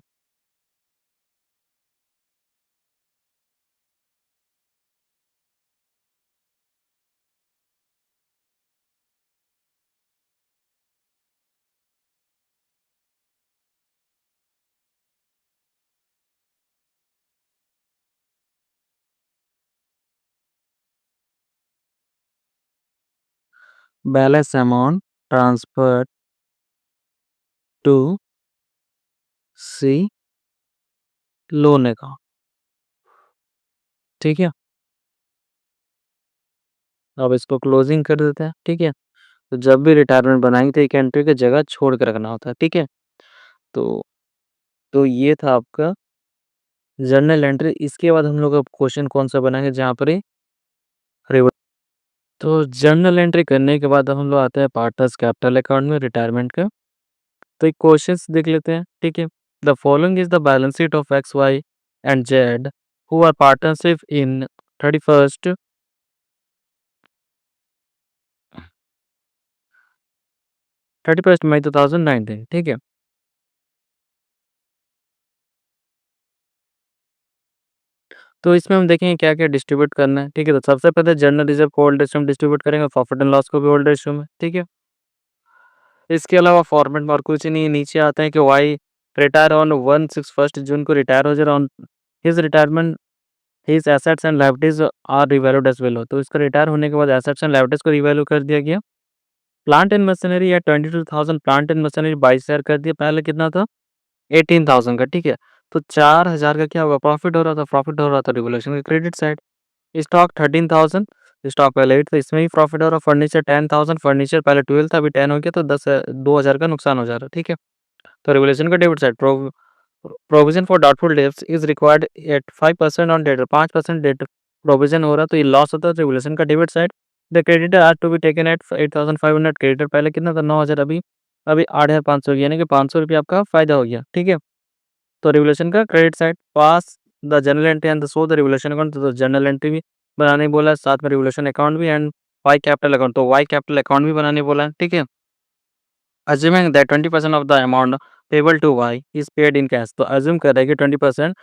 Balance amount transfer to C loan account. ठीक है। अब इसको क्लोजिंग कर देते हैं। ठीक है। तो जब भी रिटायरमेंट बनाएंगे तो एक एंट्री की जगह छोड़ के रखना होता है। ठीक है। तो तो ये था आपका जर्नल एंट्री। इसके बाद हम लोग अब क्वेश्चन कौन सा बनाएंगे जहाँ पर रिव तो जर्नल एंट्री करने के बाद हम लोग आते हैं पार्टनर्स कैपिटल अकाउंट में रिटायरमेंट का। तो एक क्वेश्चंस देख लेते हैं। ठीक है। The following is the balance sheet of X Y and Z who are partnership in 31 May 2019। ठीक है। तो इसमें हम देखेंगे क्या क्या डिस्ट्रीब्यूट करना है। ठीक है। तो सबसे पहले जनरल रिजर्व को होल्ड रेशियो में डिस्ट्रीब्यूट करेंगे, प्रॉफिट एंड लॉस को भी होल्ड रेशियो में। ठीक है। इसके अलावा फॉर्मेट में और कुछ नहीं, नीचे आते हैं कि वाई रिटायर ऑन 1 जून को रिटायर हो जाए on his retirement his assets and liabilities are revalued as well. हो तो इसका रिटायर होने के बाद एसेट्स एंड लायबिलिटीज को रिवैल्यू कर दिया गया। प्लांट एंड मशीनरी या 22,000 प्लांट एंड मशीनरी 22,000 कर दिया। पहले कितना था? 18,000 का। ठीक है। तो 4,000 का क्या होगा? प्रॉफिट हो रहा था। प्रॉफिट हो रहा था रिवोल्यूशन के क्रेडिट साइड। स्टॉक 13,000। स्टॉक पहले 8 था, इसमें भी प्रॉफिट हो रहा। फर्नीचर 10,000। फर्नीचर पहले 12 था, अभी 10 हो गया तो 2,000 का नुकसान हो जा रहा है। ठीक है। तो रिवोल्यूशन का debit side provision for doubtful debts is required at 5% on debt. 5% debt provision हो रहा तो ये लॉस होता है रिवोल्यूशन का debit side. The creditor are to be taken at 8,500। Creditor पहले कितना था? 9,000। अभी अभी 8,500 यानी कि 500 रुपये आपका फायदा हो गया। ठीक है। तो रिवोल्यूशन का credit side pass the general entry and the show the revolution account. तो जनरल एंट्री भी बनाने बोला है, साथ में रिवोल्यूशन अकाउंट भी एंड वाई कैपिटल अकाउंट। तो वाई कैपिटल अकाउंट भी बनाने बोला है। ठीक है। Assuming that 20% of the amount payable to Y is paid in cash। तो अज्यूम कर रहा है कि 20%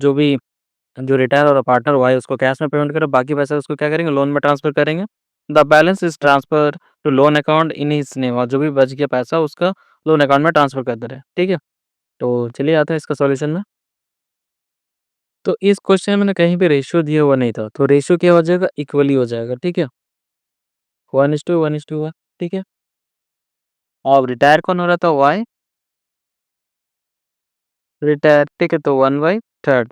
जो भी जो रिटायर और पार्टनर हुआ है उसको कैश में पेमेंट करो, बाकी पैसा उसको क्या करेंगे? लोन में ट्रांसफर करेंगे। The balance is transfer to loan account in his name. और जो भी बच गया पैसा उसका लोन अकाउंट में ट्रांसफर कर दे रहे हैं। ठीक है। तो चलिए आते हैं इसका सॉल्यूशन में। तो इस क्वेश्चन में ना कहीं पे रेशियो दिया हुआ नहीं था, तो रेशियो क्या हो जाएगा? इक्वली हो जाएगा। ठीक है। 1:1:1। ठीक है। और रिटायर कौन हो रहा था? Y retire. ठीक है। तो 1/3।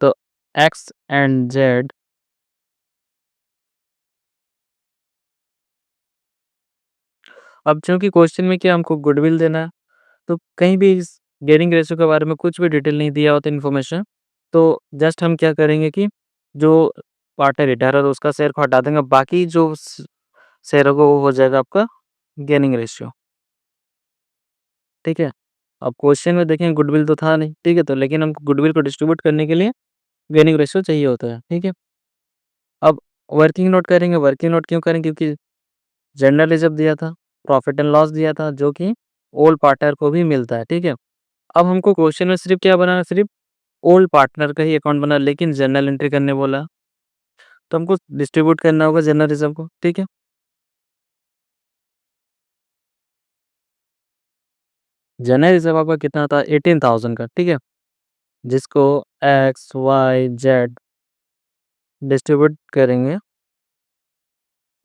तो एक्स एंड जेड अब चूंकि क्वेश्चन में क्या हमको गुडविल देना है, तो कहीं भी इस गेयरिंग रेशियो के बारे में कुछ भी डिटेल नहीं दिया होता इन्फॉर्मेशन। तो जस्ट हम क्या करेंगे कि जो पार्टनर रिटायर है उसका शेयर को हटा देंगे, बाकी जो शेयर होगा वो हो जाएगा आपका गेनिंग रेशियो, ठीक है। अब क्वेश्चन में देखें गुडविल तो था नहीं, ठीक है, तो लेकिन हमको गुडविल को डिस्ट्रीब्यूट करने के लिए गेनिंग रेशियो चाहिए होता है, ठीक है। अब वर्किंग नोट करेंगे, वर्किंग नोट क्यों करेंगे? क्योंकि जनरल रिजर्व दिया था, प्रॉफिट एंड लॉस दिया था, जो कि ओल्ड पार्टनर को भी मिलता है, ठीक है। अब हमको क्वेश्चन में सिर्फ क्या बनाना, सिर्फ ओल्ड पार्टनर का ही अकाउंट बना, लेकिन जनरल एंट्री करने बोला, तो हमको डिस्ट्रीब्यूट करना होगा जनरल रिजर्व को, ठीक है। जनरल रिजर्व आपका कितना था? 18,000 का, ठीक है, जिसको एक्स वाई जेड डिस्ट्रीब्यूट करेंगे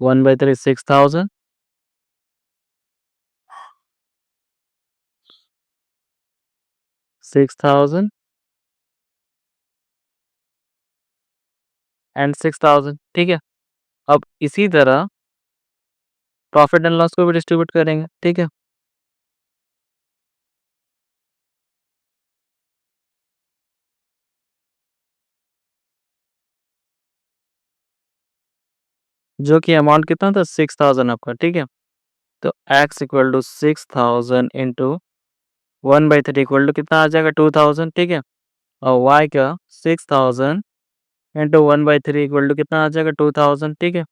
1/3 6,000, 6,000 एंड 6,000, ठीक है। अब इसी तरह प्रॉफिट एंड लॉस को भी डिस्ट्रीब्यूट करेंगे, ठीक है। जो कि अमाउंट कितना था? 6,000 आपका, ठीक है। तो x equal to 6,000 into 1/3 equal to कितना आ जाएगा? 2,000, ठीक है। और y का 6,000 इंटू 1/3 इक्वल टू कितना आ जाएगा? 2,000, ठीक है।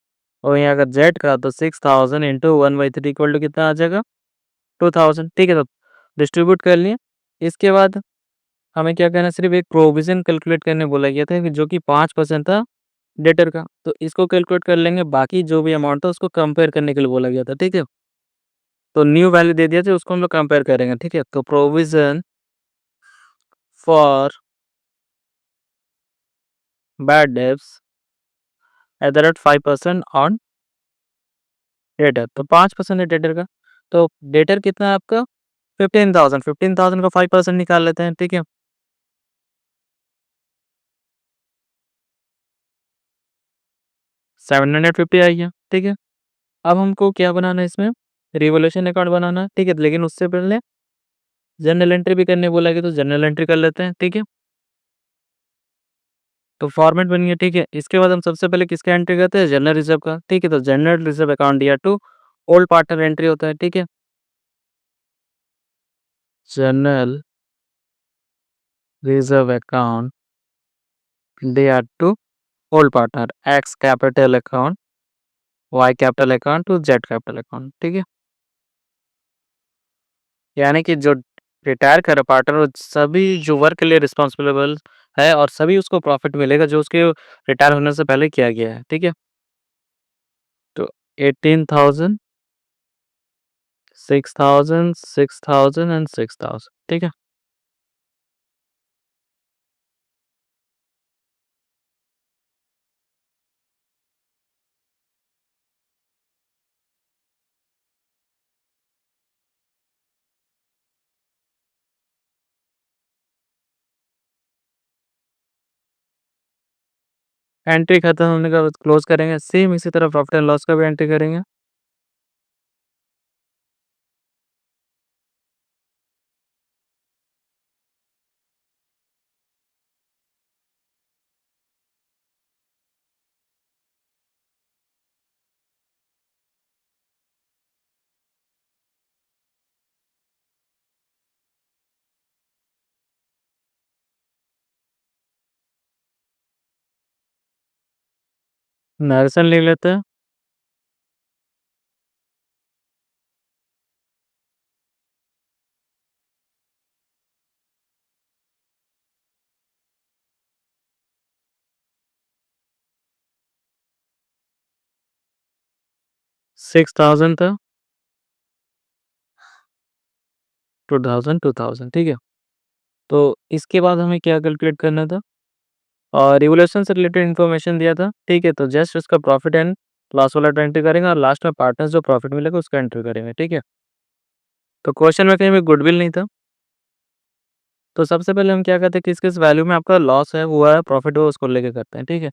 और यहाँ अगर z का तो 6,000 इंटू 1/3 इक्वल टू कितना आ जाएगा? 2,000, ठीक है। तो डिस्ट्रीब्यूट कर लिए। इसके बाद हमें क्या करना है? सिर्फ एक प्रोविजन कैलकुलेट करने बोला गया था कि जो कि 5% था डेटर का, तो इसको कैलकुलेट कर लेंगे। बाकी जो भी अमाउंट था उसको कंपेयर करने के लिए बोला गया था, ठीक है। तो न्यू वैल्यू दे दिया था, उसको हम लोग कंपेयर करेंगे, ठीक है। तो provision for bad debts at the rate 5% on debtor, तो 5% है डेटर का। तो डेटर कितना है आपका? 15,000, 15,000 का 5% निकाल लेते हैं, ठीक है। 750 आई है, ठीक है। अब हमको क्या बनाना है? इसमें रिवोल्यूशन अकाउंट बनाना है, ठीक है। लेकिन उससे पहले जर्नल एंट्री भी करने बोला गया, तो जर्नल एंट्री कर लेते हैं, ठीक है। तो फॉर्मेट बन गया, ठीक है। इसके बाद हम सबसे पहले किसका एंट्री करते हैं? जनरल रिजर्व का, ठीक है। तो जनरल रिजर्व अकाउंट या टू ओल्ड पार्टनर एंट्री होता है, ठीक है। जनरल रिजर्व अकाउंट दिया to old partner, X capital account, Y capital account to Z capital account, ठीक है। यानी कि जो रिटायर कर पार्टनर, वो सभी जो वर्क के लिए रिस्पॉन्सिबल है और सभी उसको प्रॉफिट मिलेगा जो उसके रिटायर होने से पहले किया गया है, ठीक है। तो 18,000, 6,000, 6,000 एंड 6,000, ठीक है। एंट्री खत्म होने के बाद क्लोज करेंगे। सेम इसी तरह प्रॉफिट एंड लॉस का भी एंट्री करेंगे। नरेशन लिख लेते हैं। 6,000 था, 2,000, 2,000, ठीक है। तो इसके बाद हमें क्या कैलकुलेट करना था? और रिवोल्यूशन से रिलेटेड इन्फॉर्मेशन दिया था, ठीक है। तो जस्ट उसका प्रॉफिट एंड लॉस वाला एंट्री करेंगे और लास्ट में पार्टनर्स जो प्रॉफिट मिलेगा उसका एंट्री करेंगे, ठीक है। तो क्वेश्चन में कहीं भी गुडविल नहीं था, तो सबसे पहले हम क्या करते हैं, किस किस वैल्यू में आपका लॉस है हुआ है, प्रॉफिट हुआ, उसको लेके करते हैं, ठीक है।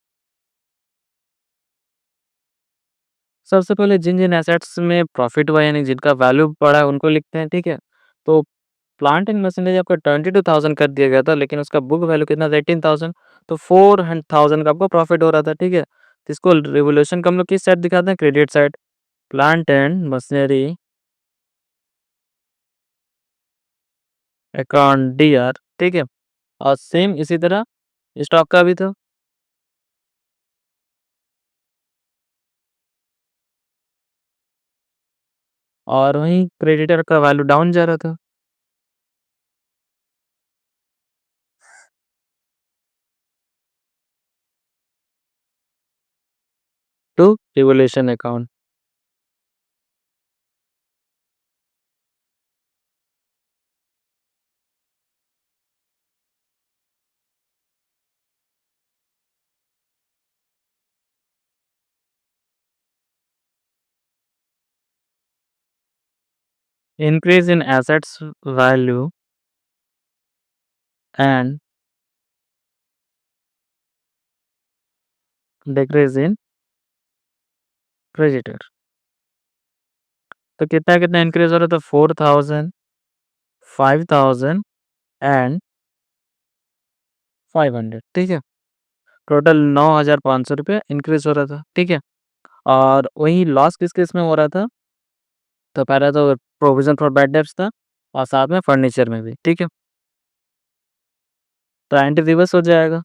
सबसे पहले जिन जिन एसेट्स में प्रॉफिट हुआ यानी जिनका वैल्यू बढ़ा है उनको लिखते हैं, ठीक है। तो प्लांट एंड मशीनरी आपका 22,000 कर दिया गया था, लेकिन उसका बुक वैल्यू कितना था? 18,000, तो 4,000 का आपको प्रॉफिट हो रहा था, ठीक है। तो इसको रिवोल्यूशन का हम लोग किस साइड दिखाते हैं? Credit side. Plant and machinery account DR, ठीक है? और सेम इसी तरह स्टॉक का भी था। और वहीं क्रेडिटर का वैल्यू डाउन जा रहा था। To revolution account. Increase in assets value and decrease in creditor. तो कितना इंक्रीज हो रहा था? 4000, 5000 एंड 500, ठीक है? टोटल 9500 रुपये इंक्रीज हो रहा था, ठीक है? और वही लॉस किस किस में हो रहा था? तो पहला तो प्रोविजन फॉर बैड डेब्ट्स था और साथ में फर्नीचर में भी, ठीक है? तो एंटी रिवर्स हो जाएगा।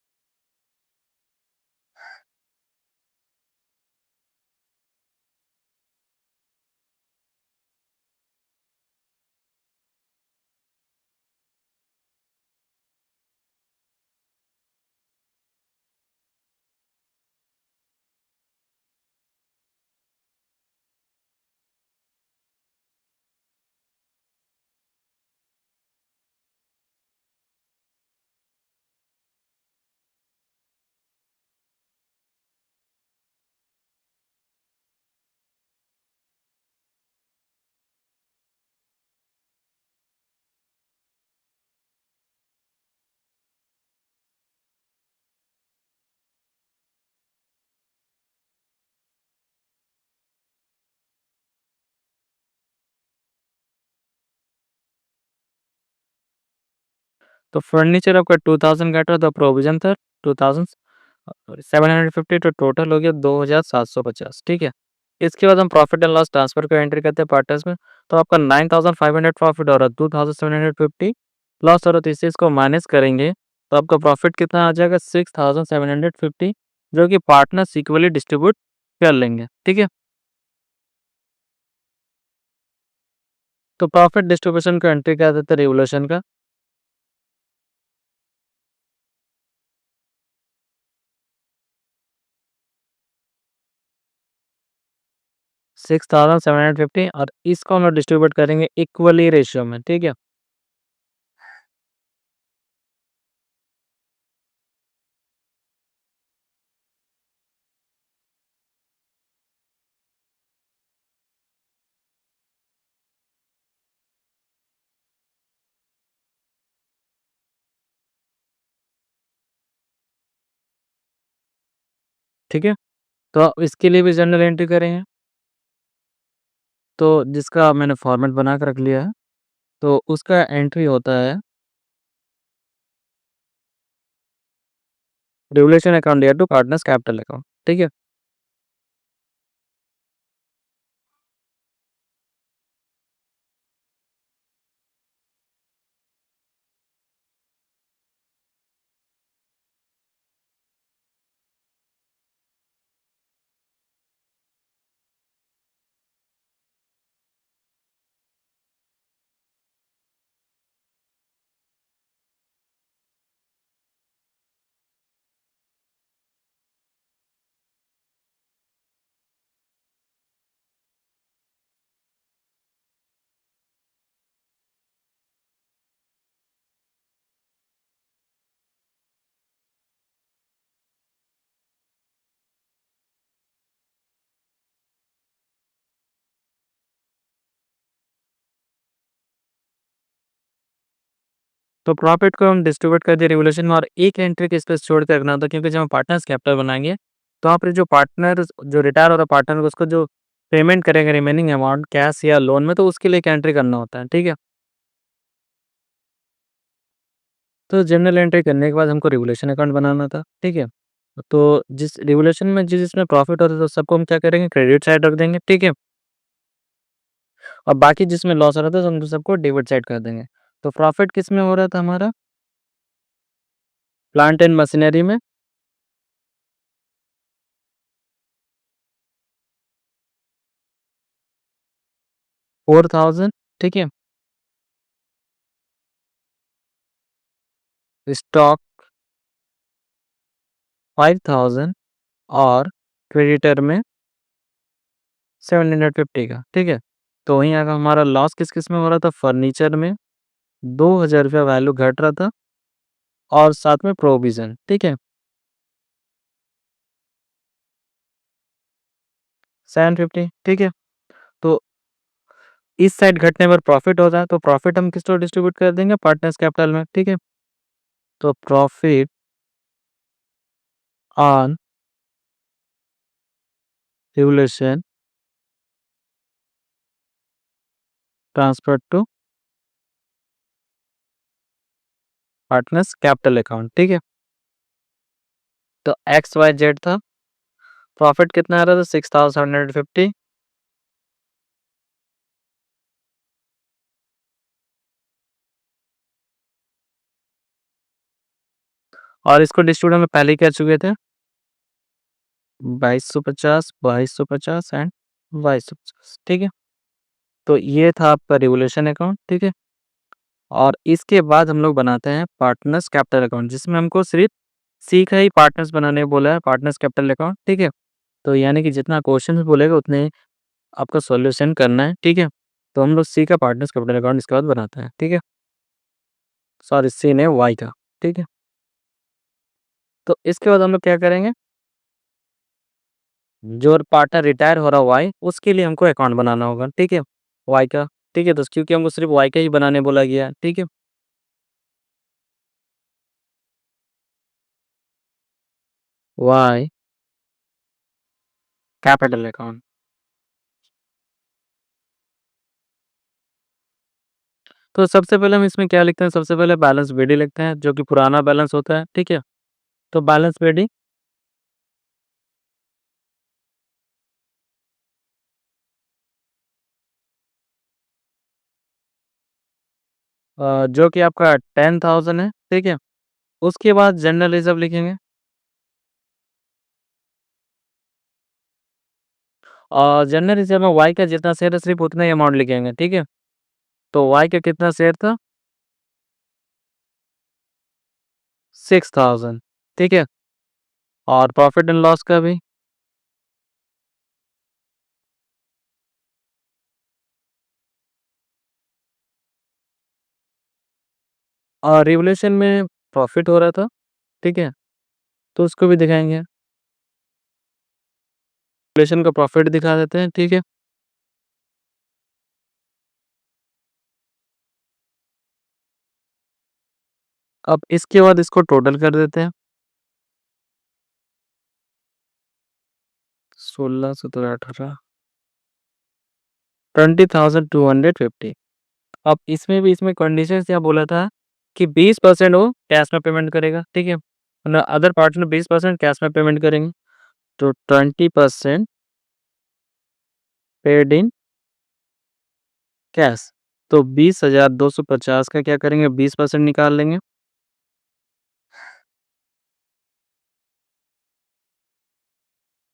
तो फर्नीचर आपका 2000 का था, तो प्रोविजन था 2000, 750, तो टोटल हो गया 2750, ठीक है? इसके बाद हम प्रॉफिट एंड लॉस ट्रांसफर को एंट्री करते हैं पार्टनर्स में। तो आपका 9500 प्रॉफिट हो रहा है, 2750 लॉस हो रहा है, तो इससे इसको माइनस करेंगे तो आपका प्रॉफिट कितना आ जाएगा? 6750, जो कि पार्टनर्स इक्वली डिस्ट्रीब्यूट कर लेंगे, ठीक है? तो प्रॉफिट डिस्ट्रीब्यूशन को एंट्री कर देते हैं रिवोल्यूशन का। 6750, और इसको हम लोग डिस्ट्रीब्यूट करेंगे इक्वली रेशियो में, ठीक है? ठीक है? तो आप इसके लिए भी जर्नल एंट्री करेंगे। तो जिसका मैंने फॉर्मेट बना के रख लिया है, तो उसका एंट्री होता है revolution account dare to partners capital account, ठीक है? तो प्रॉफिट को हम डिस्ट्रीब्यूट कर दिए रिवोल्यूशन में, और एक एंट्री किस पे छोड़ के रखना होता है, क्योंकि जब हम पार्टनर्स कैपिटल बनाएँगे, तो वहाँ पे जो पार्टनर जो रिटायर हो रहा पार्टनर, उसको जो पेमेंट करेंगे रिमेनिंग अमाउंट कैश या लोन में, तो उसके लिए एक एंट्री करना होता है, ठीक है? तो जनरल एंट्री करने के बाद हमको रिवोल्यूशन अकाउंट बनाना था, ठीक है? तो जिस रिवोल्यूशन में जिसमें प्रॉफिट होता है, तो सबको हम क्या करेंगे? क्रेडिट साइड रख देंगे, ठीक है? और बाकी जिसमें लॉस हो रहा था, तो हम सबको डेबिट साइड कर देंगे। तो प्रॉफिट किस में हो रहा था हमारा? प्लांट एंड मशीनरी में 4000, ठीक है। स्टॉक 5000 और क्रेडिटर में 750 का, ठीक है। तो वहीं अगर हमारा लॉस किस-किस में हो रहा था? फर्नीचर में 2000 रुपया वैल्यू घट रहा था और साथ में प्रोविज़न, ठीक है। 750, ठीक है। तो इस साइड घटने पर प्रॉफिट होता है, तो प्रॉफिट हम किस तरह डिस्ट्रीब्यूट कर देंगे? पार्टनर्स कैपिटल में, ठीक है। तो profit on revolution transfer to partners capital account, ठीक है। तो एक्स वाई जेड था, प्रॉफिट कितना आ रहा था? 6750, और इसको डिस्ट्रीब्यूट हम पहले ही कर चुके थे, 2250, 2250 एंड 2250, ठीक है। तो ये था आपका रिवोल्यूशन अकाउंट, ठीक है। और इसके बाद हम लोग बनाते हैं पार्टनर्स कैपिटल अकाउंट, जिसमें हमको सिर्फ सी का ही पार्टनर्स बनाने बोला है, पार्टनर्स कैपिटल अकाउंट, ठीक है। तो यानी कि जितना क्वेश्चन बोलेगा उतने आपका सॉल्यूशन करना है, ठीक है। तो हम लोग सी का पार्टनर्स कैपिटल अकाउंट इसके बाद बनाते हैं, ठीक है। सॉरी, सी ने वाई का, ठीक है। तो इसके बाद हम लोग क्या करेंगे? जो पार्टनर रिटायर हो रहा वाई, उसके लिए हमको अकाउंट बनाना होगा, ठीक है, वाई का, ठीक है। तो क्योंकि हमको सिर्फ वाई का ही बनाने बोला गया है, ठीक है। Y capital account. तो सबसे पहले हम इसमें क्या लिखते हैं? सबसे पहले बैलेंस बीडी लिखते हैं, जो कि पुराना बैलेंस होता है, ठीक है। तो बैलेंस बीडी जो कि आपका 10,000 है, ठीक है। उसके बाद जनरल रिजर्व लिखेंगे, और जनरल रिजर्व में वाई का जितना शेयर है सिर्फ उतना ही अमाउंट लिखेंगे, ठीक है। तो वाई का कितना शेयर था? 6000, ठीक है। और प्रॉफिट एंड लॉस का भी और रिवोल्यूशन में प्रॉफिट हो रहा था, ठीक है। तो उसको भी दिखाएंगे, रिवोल्यूशन का प्रॉफिट दिखा देते हैं, ठीक है। अब इसके बाद इसको टोटल कर देते हैं, 16, 17, 18, 20,250। अब इसमें भी इसमें कंडीशन क्या बोला था कि 20% वो कैश में पेमेंट करेगा, ठीक है। अदर पार्टनर 20% कैश में पेमेंट करेंगे, तो 20% पेड इन कैश। तो 20,250 का क्या करेंगे? 20% निकाल लेंगे,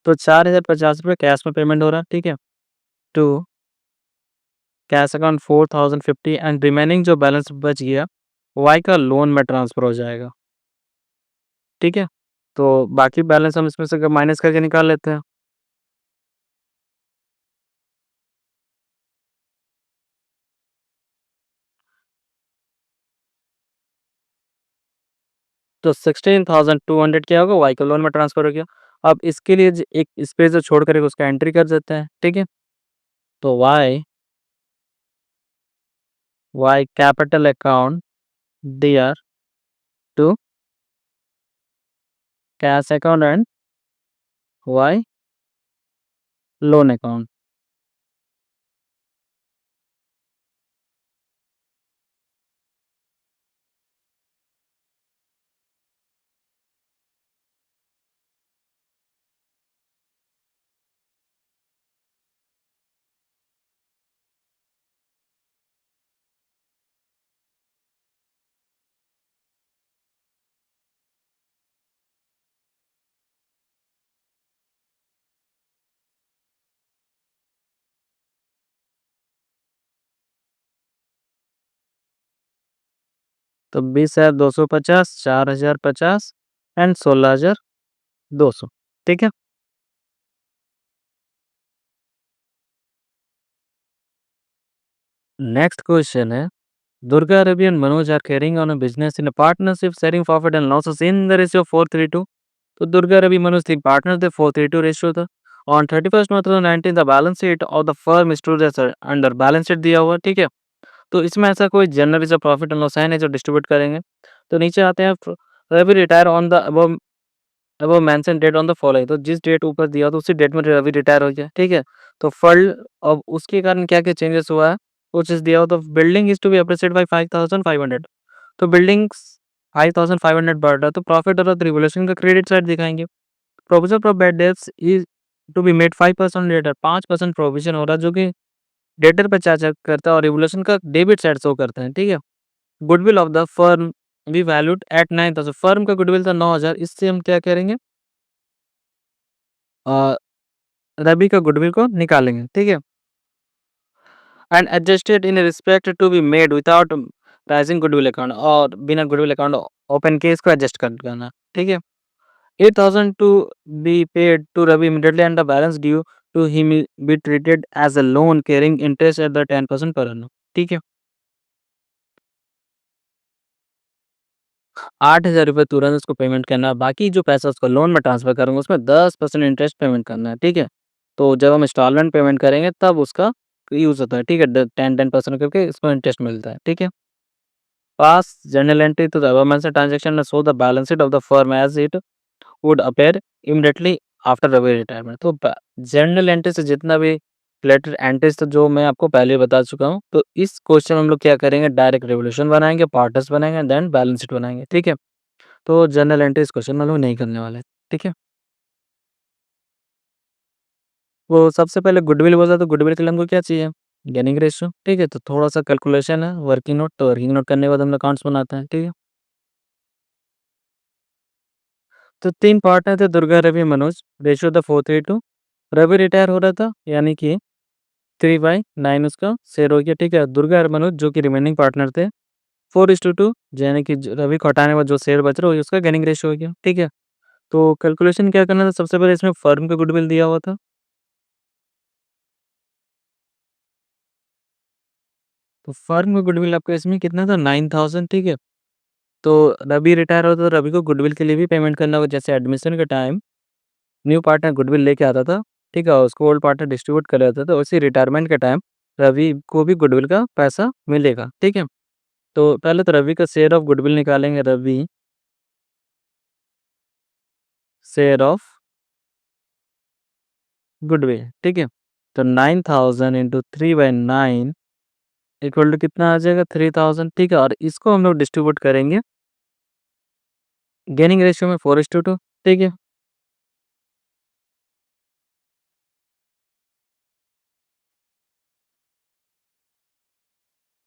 तो 4,050 रुपये कैश में पेमेंट हो रहा है, ठीक है। To cash account 4,050 and remaining जो बैलेंस बच गया वाई का लोन में ट्रांसफ़र हो जाएगा, ठीक है। तो बाकी बैलेंस हम इसमें से माइनस करके निकाल लेते हैं। तो 16,200 क्या होगा? वाई का लोन में ट्रांसफ़र हो गया। अब इसके लिए एक स्पेस जो छोड़ कर उसका एंट्री कर देते हैं, ठीक है। तो Y Y capital account dear to cash account and Y loan account. तो 20,250, 4,050 एंड 16,200। ठीक है? नेक्स्ट क्वेश्चन है, Durga Ravi and Manoj are carrying on a business in a partnership, sharing profit and losses in the ratio of 4:3:2. तो दुर्गा रवि मनोज थी partner थे, 4:3:2 ratio था। On 31st March 2019 the balance sheet of the firm stood as under balance sheet दिया हुआ, ठीक है। तो इसमें ऐसा कोई जनरल जो प्रॉफिट एंड लॉस है नहीं जो डिस्ट्रीब्यूट करेंगे। तो नीचे आते हैं, Ravi retire on the above mention date on the following. तो जिस डेट ऊपर दिया तो उसी डेट में रवि रिटायर हो गया, ठीक है। तो फल अब उसके कारण क्या क्या चेंजेस हुआ है, वो चीज़ दिया हो। तो building is to be appreciated by 5,500। तो बिल्डिंग्स 5,500 बढ़ रहा है, तो प्रॉफिट और रिवोल्यूशन का क्रेडिट साइड दिखाएंगे। Provision for bad debts is to be made 5% debtor, 5% provision हो रहा है जो कि डेटर पे चार्ज करता है, और रिवोल्यूशन का डेबिट साइड शो करता है, ठीक है। Goodwill of the firm we valued at 9,000। Firm का गुडविल था 9,000। इससे हम क्या करेंगे, अ, रवि का गुडविल को निकालेंगे, ठीक है। And adjusted in respect to be made without raising goodwill account, और बिना गुडविल अकाउंट ओपन के इसको एडजस्ट करना, ठीक है। 8,000 to be paid to Ravi immediately, and the balance due to him be treated as a loan carrying interest at the 10% per annum, ठीक है। 8,000 रुपये तुरंत उसको पेमेंट करना है, बाकी जो पैसा उसको लोन में ट्रांसफर करूँगा उसमें 10% इंटरेस्ट पेमेंट करना है, ठीक है। तो जब हम इंस्टॉलमेंट पेमेंट करेंगे तब उसका यूज़ होता है, ठीक है। 10% करके इसको इंटरेस्ट मिलता है, ठीक है। पास journal entry to the above mentioned transaction and show the balance sheet of the firm as it would appear immediately after Ravi retirement। तो जर्नल एंट्री से जितना भी रिलेटेड एंट्रीज, तो जो मैं आपको पहले ही बता चुका हूँ। तो इस क्वेश्चन में हम लोग क्या करेंगे, डायरेक्ट रेवोल्यूशन बनाएंगे, पार्टर्स बनाएंगे, देन बैलेंस शीट बनाएंगे, ठीक है। तो जर्नल एंट्रीज क्वेश्चन में हम लोग नहीं करने वाले, ठीक है। वो सबसे पहले गुडविल बोला, तो गुडविल के लिए हमको क्या चाहिए, गेनिंग रेशियो, ठीक है। तो थोड़ा सा कैलकुलेशन है, वर्किंग नोट। तो वर्किंग नोट करने के बाद हम लोग अकाउंट्स बनाते हैं, ठीक है। तो 3 पार्टनर थे, दुर्गा, रवि, मनोज। रेशियो था 4:3:2। रवि रिटायर हो रहा था, यानी कि 3/9 उसका शेयर हो गया, ठीक है। दुर्गा और मनोज जो कि रिमेनिंग पार्टनर थे, 4:2, यानी कि रवि को हटाने के बाद जो शेयर बच रहा है वही उसका गेनिंग रेशियो हो गया, ठीक है। तो कैलकुलेशन क्या करना था, सबसे पहले इसमें फर्म का गुडविल दिया हुआ था। तो फर्म का गुडविल आपका इसमें कितना था, 9,000, ठीक है। तो रवि रिटायर होता तो रवि को गुडविल के लिए भी पेमेंट करना होगा। जैसे एडमिशन के टाइम न्यू पार्टनर गुडविल लेके आता था, ठीक है, और उसको ओल्ड पार्टनर डिस्ट्रीब्यूट कर देता था, वैसे रिटायरमेंट के टाइम रवि को भी गुडविल का पैसा मिलेगा, ठीक है। तो पहले तो रवि का शेयर ऑफ गुडविल निकालेंगे, रवि शेयर ऑफ गुडविल, ठीक है। तो 9,000 इंटू 3/9 इक्वल टू कितना आ जाएगा, 3,000, ठीक है। और इसको हम लोग डिस्ट्रीब्यूट करेंगे गेनिंग रेशियो में 4:2, ठीक है।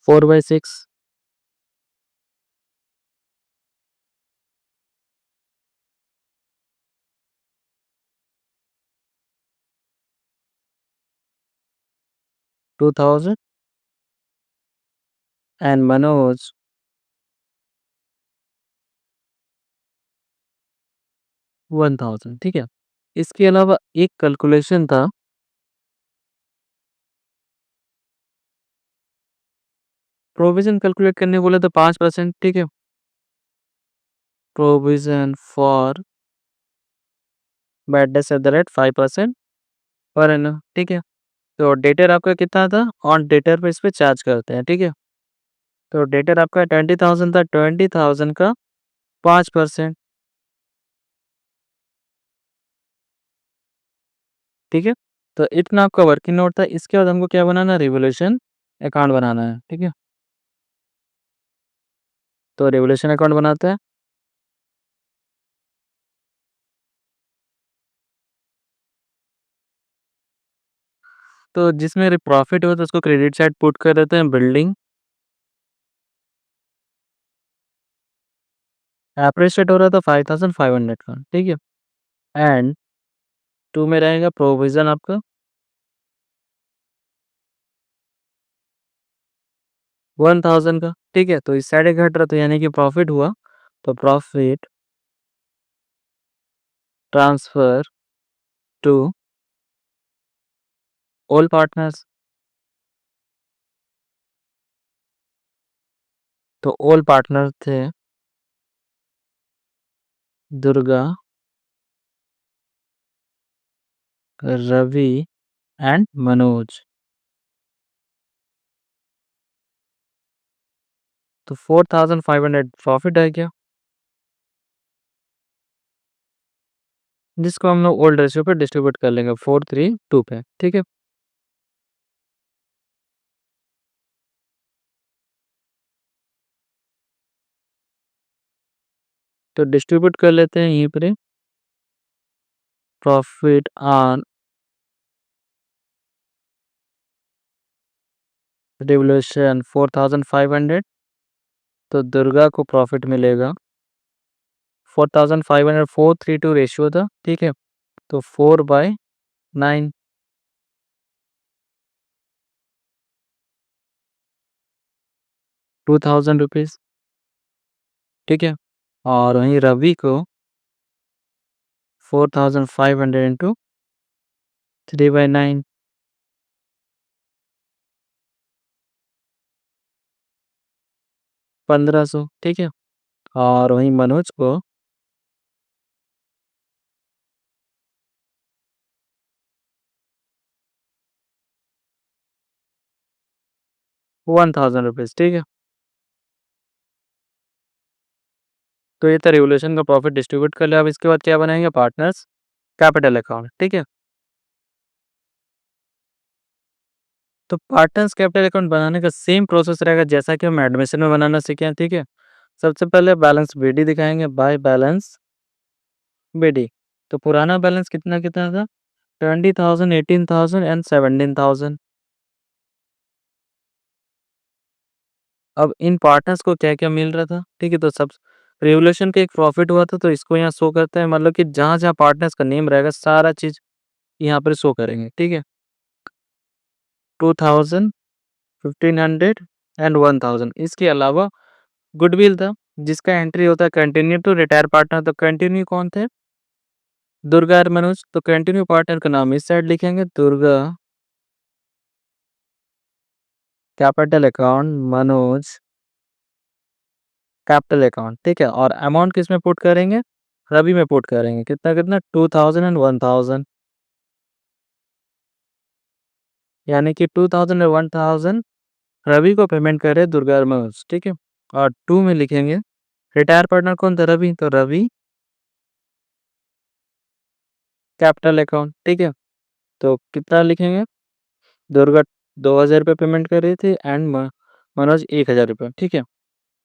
4/6, 2,000 एंड मनोज 1,000, ठीक है। इसके अलावा एक कैलकुलेशन था, प्रोविजन कैलकुलेट करने बोला तो 5%, ठीक है। Provision for bad dates at the rate 5% per annum, ठीक है। तो डेटर आपका कितना था, ऑन डेटर पे इस पे चार्ज करते हैं, ठीक है। तो डेटर आपका 20,000 था, 20,000 का 5%, ठीक है। तो इतना आपका वर्किंग नोट था। इसके बाद हमको क्या बनाना है, रिवोल्यूशन अकाउंट बनाना है, ठीक है। तो रिवोल्यूशन अकाउंट बनाते हैं। तो जिसमें प्रॉफिट हो तो उसको क्रेडिट साइड पुट कर देते हैं, बिल्डिंग एप्रिशिएट हो रहा था 5,500 का, ठीक है। एंड टू में रहेगा प्रोविजन आपका 1000 का, ठीक है? तो इस साइड घट रहा, तो यानी कि प्रॉफिट हुआ, तो profit transfer to all partners. तो ऑल पार्टनर थे दुर्गा, रवि एंड मनोज। तो 4500 प्रॉफिट है क्या, जिसको हम लोग ओल्ड रेशियो पे डिस्ट्रीब्यूट कर लेंगे 432 पे, ठीक है? तो डिस्ट्रीब्यूट कर लेते हैं यहीं पर, प्रॉफिट ऑन डिविल्यूशन 4500। तो दुर्गा को प्रॉफिट मिलेगा 4500, 432 रेशियो था, ठीक है? तो 4/9, 2000 रुपीज़, ठीक है? और वहीं रवि को 4500 इंटू 3/9, 1500, ठीक है? और वहीं मनोज को 1000 रुपीज़, ठीक है? तो ये था रिवोल्यूशन का प्रॉफिट डिस्ट्रीब्यूट कर लिया। अब इसके बाद क्या बनाएंगे, पार्टनर्स कैपिटल अकाउंट, ठीक है? तो पार्टनर्स कैपिटल अकाउंट बनाने का सेम प्रोसेस रहेगा जैसा कि हम एडमिशन में बनाना सीखे हैं, ठीक है? सबसे पहले बैलेंस बीडी दिखाएंगे, बाय बैलेंस बीडी। तो पुराना बैलेंस कितना कितना था, 20,000, 18,000 एंड 17,000। अब इन पार्टनर्स को क्या क्या मिल रहा था, ठीक है? तो सब रिवोल्यूशन का एक प्रॉफिट हुआ था, तो इसको यहाँ शो करता है, मतलब कि जहाँ जहाँ पार्टनर्स का नेम रहेगा सारा चीज यहाँ पर शो करेंगे, ठीक है? 2000, 1500 एंड 1000। इसके अलावा गुडविल था, जिसका एंट्री होता है कंटिन्यू टू रिटायर पार्टनर। तो कंटिन्यू कौन थे, दुर्गा और मनोज। तो कंटिन्यू पार्टनर का नाम इस साइड लिखेंगे, Durga capital account, Manoj capital account, ठीक है? और अमाउंट किस में पुट करेंगे, रवि में पुट करेंगे। कितना कितना, 2000 एंड 1000, यानी कि 2000 और 1000 रवि को पेमेंट करे दुर्गा और मनोज, ठीक है? और 2 में लिखेंगे रिटायर पार्टनर कौन था, रवि। तो रवि कैपिटल अकाउंट, ठीक है? तो कितना लिखेंगे, दुर्गा 2000 रुपये पेमेंट कर रही थी एंड मनोज 1000 रुपये, ठीक है?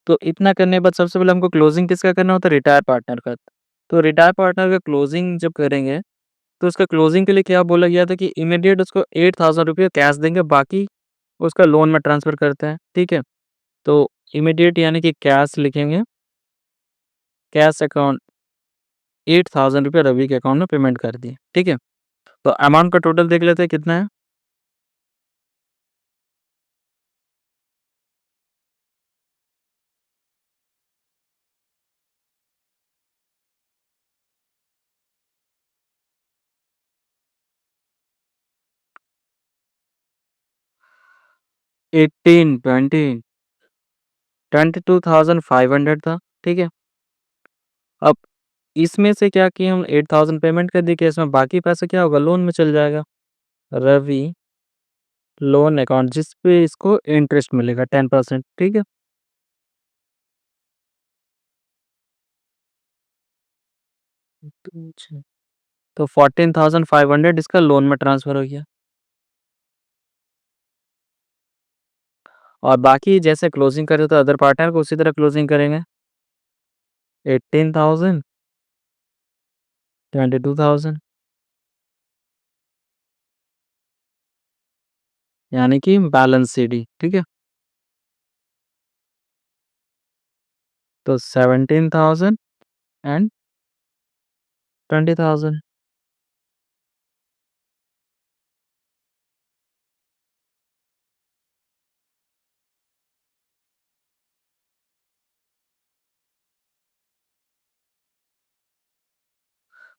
तो इतना करने के बाद सबसे पहले हमको क्लोजिंग किसका करना होता है, रिटायर पार्टनर का। तो रिटायर पार्टनर का क्लोजिंग जब करेंगे, तो उसका क्लोजिंग के लिए क्या बोला गया था कि इमीडिएट उसको 8000 रुपये कैश देंगे, बाकी उसका लोन में ट्रांसफर करते हैं, ठीक है? तो इमीडिएट यानी कि कैश लिखेंगे, कैश अकाउंट 8000 रुपये रवि के अकाउंट में पेमेंट कर दिए, ठीक है? तो अमाउंट का टोटल देख लेते हैं कितना है, 18, 20, 22,500 था, ठीक है? अब इसमें से क्या किए हम, 8000 पेमेंट कर दी, कि इसमें बाकी पैसा क्या होगा, लोन में चल जाएगा। रवि लोन अकाउंट, जिस पे इसको इंटरेस्ट मिलेगा 10%, ठीक है? अच्छा। तो 14,500 इसका लोन में ट्रांसफर हो गया, और बाकी जैसे क्लोजिंग करे तो अदर पार्टनर को उसी तरह क्लोजिंग करेंगे, 18,000, 22,000, यानी कि बैलेंस सीडी, ठीक है? तो 17,000 एंड 20,000,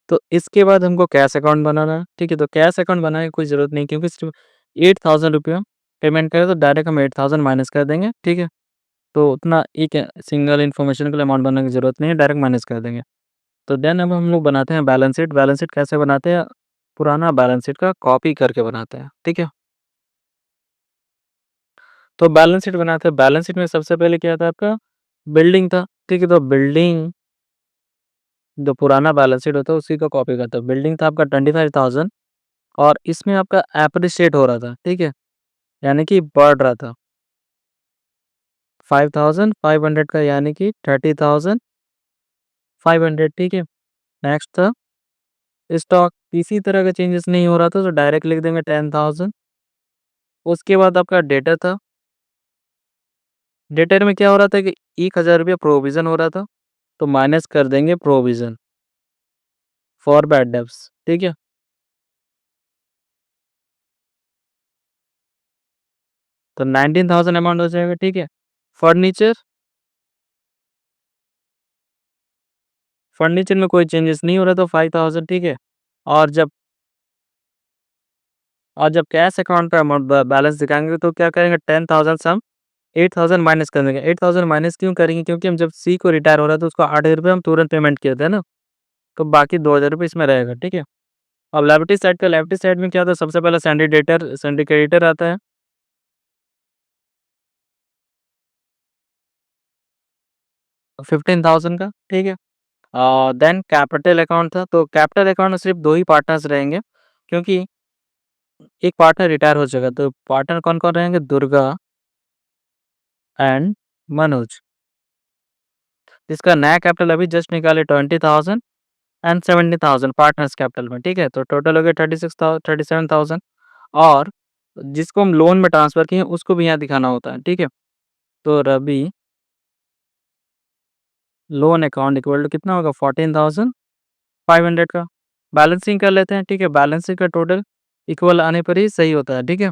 तो इसके बाद हमको कैश अकाउंट बनाना है, ठीक है? तो कैश अकाउंट बनाने की कोई ज़रूरत नहीं, क्योंकि सिर्फ़ ₹8000 पेमेंट करें तो डायरेक्ट हम 8000 माइनस कर देंगे, ठीक है? तो उतना एक सिंगल इन्फॉर्मेशन के लिए अमाउंट बनाने की ज़रूरत नहीं है, डायरेक्ट माइनस कर देंगे। तो देन अब हम लोग बनाते हैं बैलेंस शीट कैसे बनाते हैं? पुराना बैलेंस शीट का कॉपी करके बनाते हैं, ठीक है? तो बैलेंस शीट बनाते हैं, बैलेंस शीट में सबसे पहले क्या था आपका? बिल्डिंग था, ठीक है? तो बिल्डिंग जो पुराना बैलेंस शीट होता है उसी का कॉपी करते हैं। बिल्डिंग था आपका 25,000 और इसमें आपका एप्रिशिएट हो रहा था, ठीक है? यानी कि बढ़ रहा था। 5,500 का यानी कि 30,500, ठीक है? नेक्स्ट था स्टॉक, किसी तरह का चेंजेस नहीं हो रहा था तो डायरेक्ट लिख देंगे 10,000। उसके बाद आपका डेटर था। डेटर में क्या हो रहा था कि ₹1000 प्रोविज़न हो रहा था, तो माइनस कर देंगे प्रोविज़न फॉर बैड डेब्ट्स, ठीक है? तो 19,000 अमाउंट हो जाएगा, ठीक है? फर्नीचर, फर्नीचर में कोई चेंजेस नहीं हो रहा तो 5,000, ठीक है? और जब कैश अकाउंट पे अमाउंट बैलेंस दिखाएँगे तो क्या करेंगे 10,000 सम 8,000 माइनस कर देंगे। 8,000 माइनस क्यों करेंगे? क्योंकि हम जब सी को रिटायर हो रहा है तो उसको ₹8,000 हम तुरंत पेमेंट किए थे ना, तो बाकी ₹2,000 इसमें रहेगा, ठीक है? अब लायबिलिटी साइड में क्या होता है? सबसे पहले सैंडी क्रेडिटर आता है, 15,000 का, ठीक है? देन कैपिटल अकाउंट था, तो कैपिटल अकाउंट में सिर्फ 2 ही पार्टनर्स रहेंगे, क्योंकि एक पार्टनर रिटायर हो चुका है, तो पार्टनर कौन-कौन रहेंगे? दुर्गा एंड मनोज। जिसका नया कैपिटल अभी जस्ट निकाले 20,000 एंड 70,000 पार्टनर्स कैपिटल में, ठीक है? तो टोटल हो गया 37,000 और जिसको हम लोन में ट्रांसफ़र किए हैं उसको भी यहाँ दिखाना होता है, ठीक है? तो Ravi loan account equal to कितना होगा? 14,500 का। बैलेंसिंग कर लेते हैं, ठीक है? बैलेंसिंग का टोटल इक्वल आने पर ही सही होता है, ठीक है?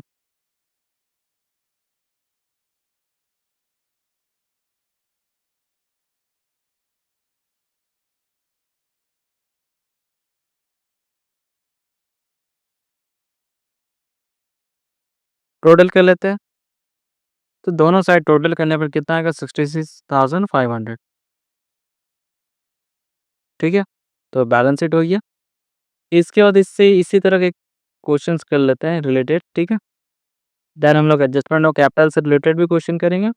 टोटल कर लेते हैं, तो दोनों साइड टोटल करने पर कितना आएगा? 66,500, ठीक है? तो बैलेंस शीट हो गया। इसके बाद इससे इसी तरह के क्वेश्चंस कर लेते हैं रिलेटेड, ठीक है? देन हम लोग एडजस्टमेंट ऑफ कैपिटल से रिलेटेड भी क्वेश्चन करेंगे।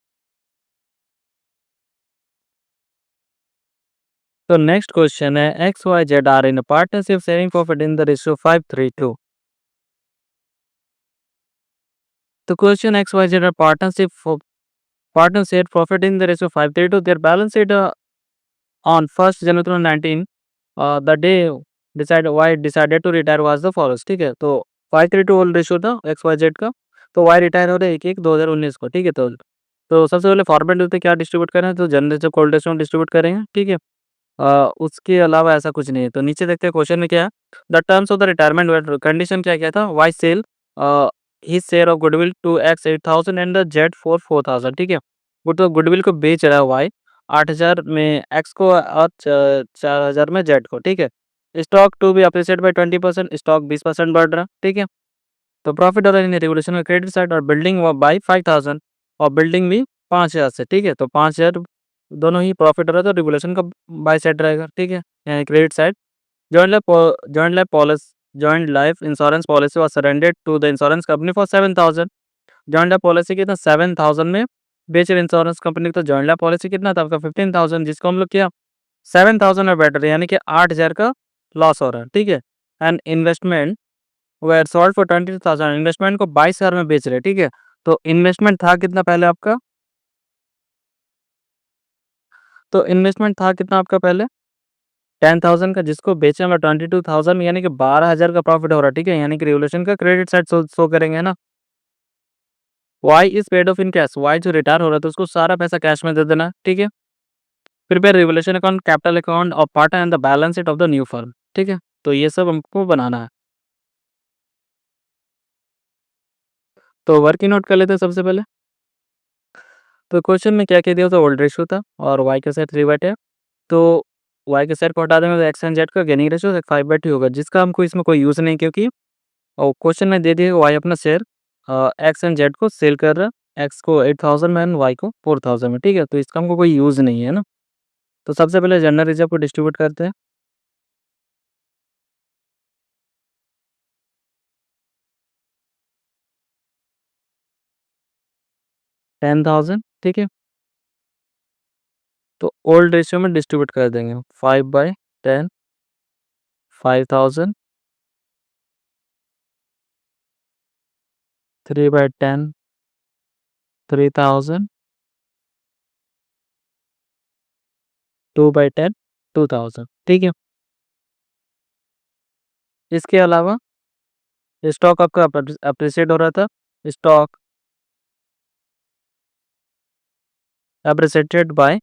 तो नेक्स्ट क्वेश्चन है X Y Z are in a partnership sharing profit in the ratio 5:3:2। तो question X Y Z are partner shared profit in the ratio 5:3:2. Their balance sheet on 1st January 2019, the day decided to retire was the follows, ठीक है? तो 5:3:2 whole ratio था x Y Z का, तो Y retire हो रहे 1/1/2019 को, ठीक है? तो सबसे पहले फॉर्मेट होते क्या डिस्ट्रीब्यूट करें, तो जनरल कोल्ड रेशियो में डिस्ट्रीब्यूट करेंगे, ठीक है? उसके अलावा ऐसा कुछ नहीं है। तो नीचे देखते हैं क्वेश्चन में क्या है, the terms of the retirement were condition क्या-क्या था? Y sell his share of goodwill to X 8,000 and the Z for 4,000, ठीक है? वो तो गुडविल को बेच रहा है वाई 8,000 में एक्स को और 4,000 में जेड को, ठीक है? Stock to be appreciated by 20%, stock 20% बढ़ रहा, ठीक है? तो प्रॉफिट हो रहा है इन रेवोल्यूशन में क्रेडिट साइड और बिल्डिंग व बाय 5,000 और बिल्डिंग भी 5,000 से, ठीक है? तो 5,000 दोनों ही प्रॉफिट हो रहा है तो रेवोल्यूशन का बाय साइड रहेगा, ठीक है? यानी credit side. Joint life insurance policy was surrendered to the insurance company for 7,000। Joint life policy कितना 7,000 में बेच रहे इंश्योरेंस कंपनी को, तो जॉइंट लाइफ पॉलिसी कितना था आपका 15,000, जिसको हम लोग किया 7,000 में बेटर है, यानी कि 8,000 का लॉस हो रहा है, ठीक है? And investment were sold for 22,000, investment को 22,000 में बेच रहे हैं, ठीक है? तो इन्वेस्टमेंट था कितना पहले आपका? तो इन्वेस्टमेंट था कितना आपका पहले? 10,000 का, जिसको बेचे हम 22,000 में, यानी कि 12,000 का प्रॉफिट हो रहा है, ठीक है? यानी कि रिवोल्यूशन का क्रेडिट साइड शो करेंगे, है ना? Y is paid off in cash, Y जो रिटायर हो रहा है तो उसको सारा पैसा कैश में दे देना, ठीक है? Prepare revolution account, capital account और partner and the balance sheet of the new firm, ठीक है? तो ये सब हमको बनाना है। तो वर्किंग नोट कर लेते हैं सबसे पहले। तो क्वेश्चन में क्या-क्या दिया था? ओल्ड रेशियो था और वाई के साथ रिवर्ट है। तो वाई के शेयर को हटा देंगे तो एक्स एंड जेड का गेनिंग रेशियो 5/2 होगा, जिसका हमको इसमें कोई यूज़ नहीं, क्योंकि क्वेश्चन में दे दिया वाई अपना शेयर एक्स एंड जेड को सेल कर रहा है, एक्स को 8000 में एंड वाई को 4000 में, ठीक है? तो इसका हमको कोई यूज़ नहीं है ना। तो सबसे पहले जनरल रिजर्व को डिस्ट्रीब्यूट करते हैं। 10,000, ठीक है? तो ओल्ड रेशियो में डिस्ट्रीब्यूट कर देंगे, 5/10, 5000, 3/10, 3000, 2/10, 2000, ठीक है? इसके अलावा स्टॉक आपका अप्रिशिएट हो रहा था, stock appreciated bye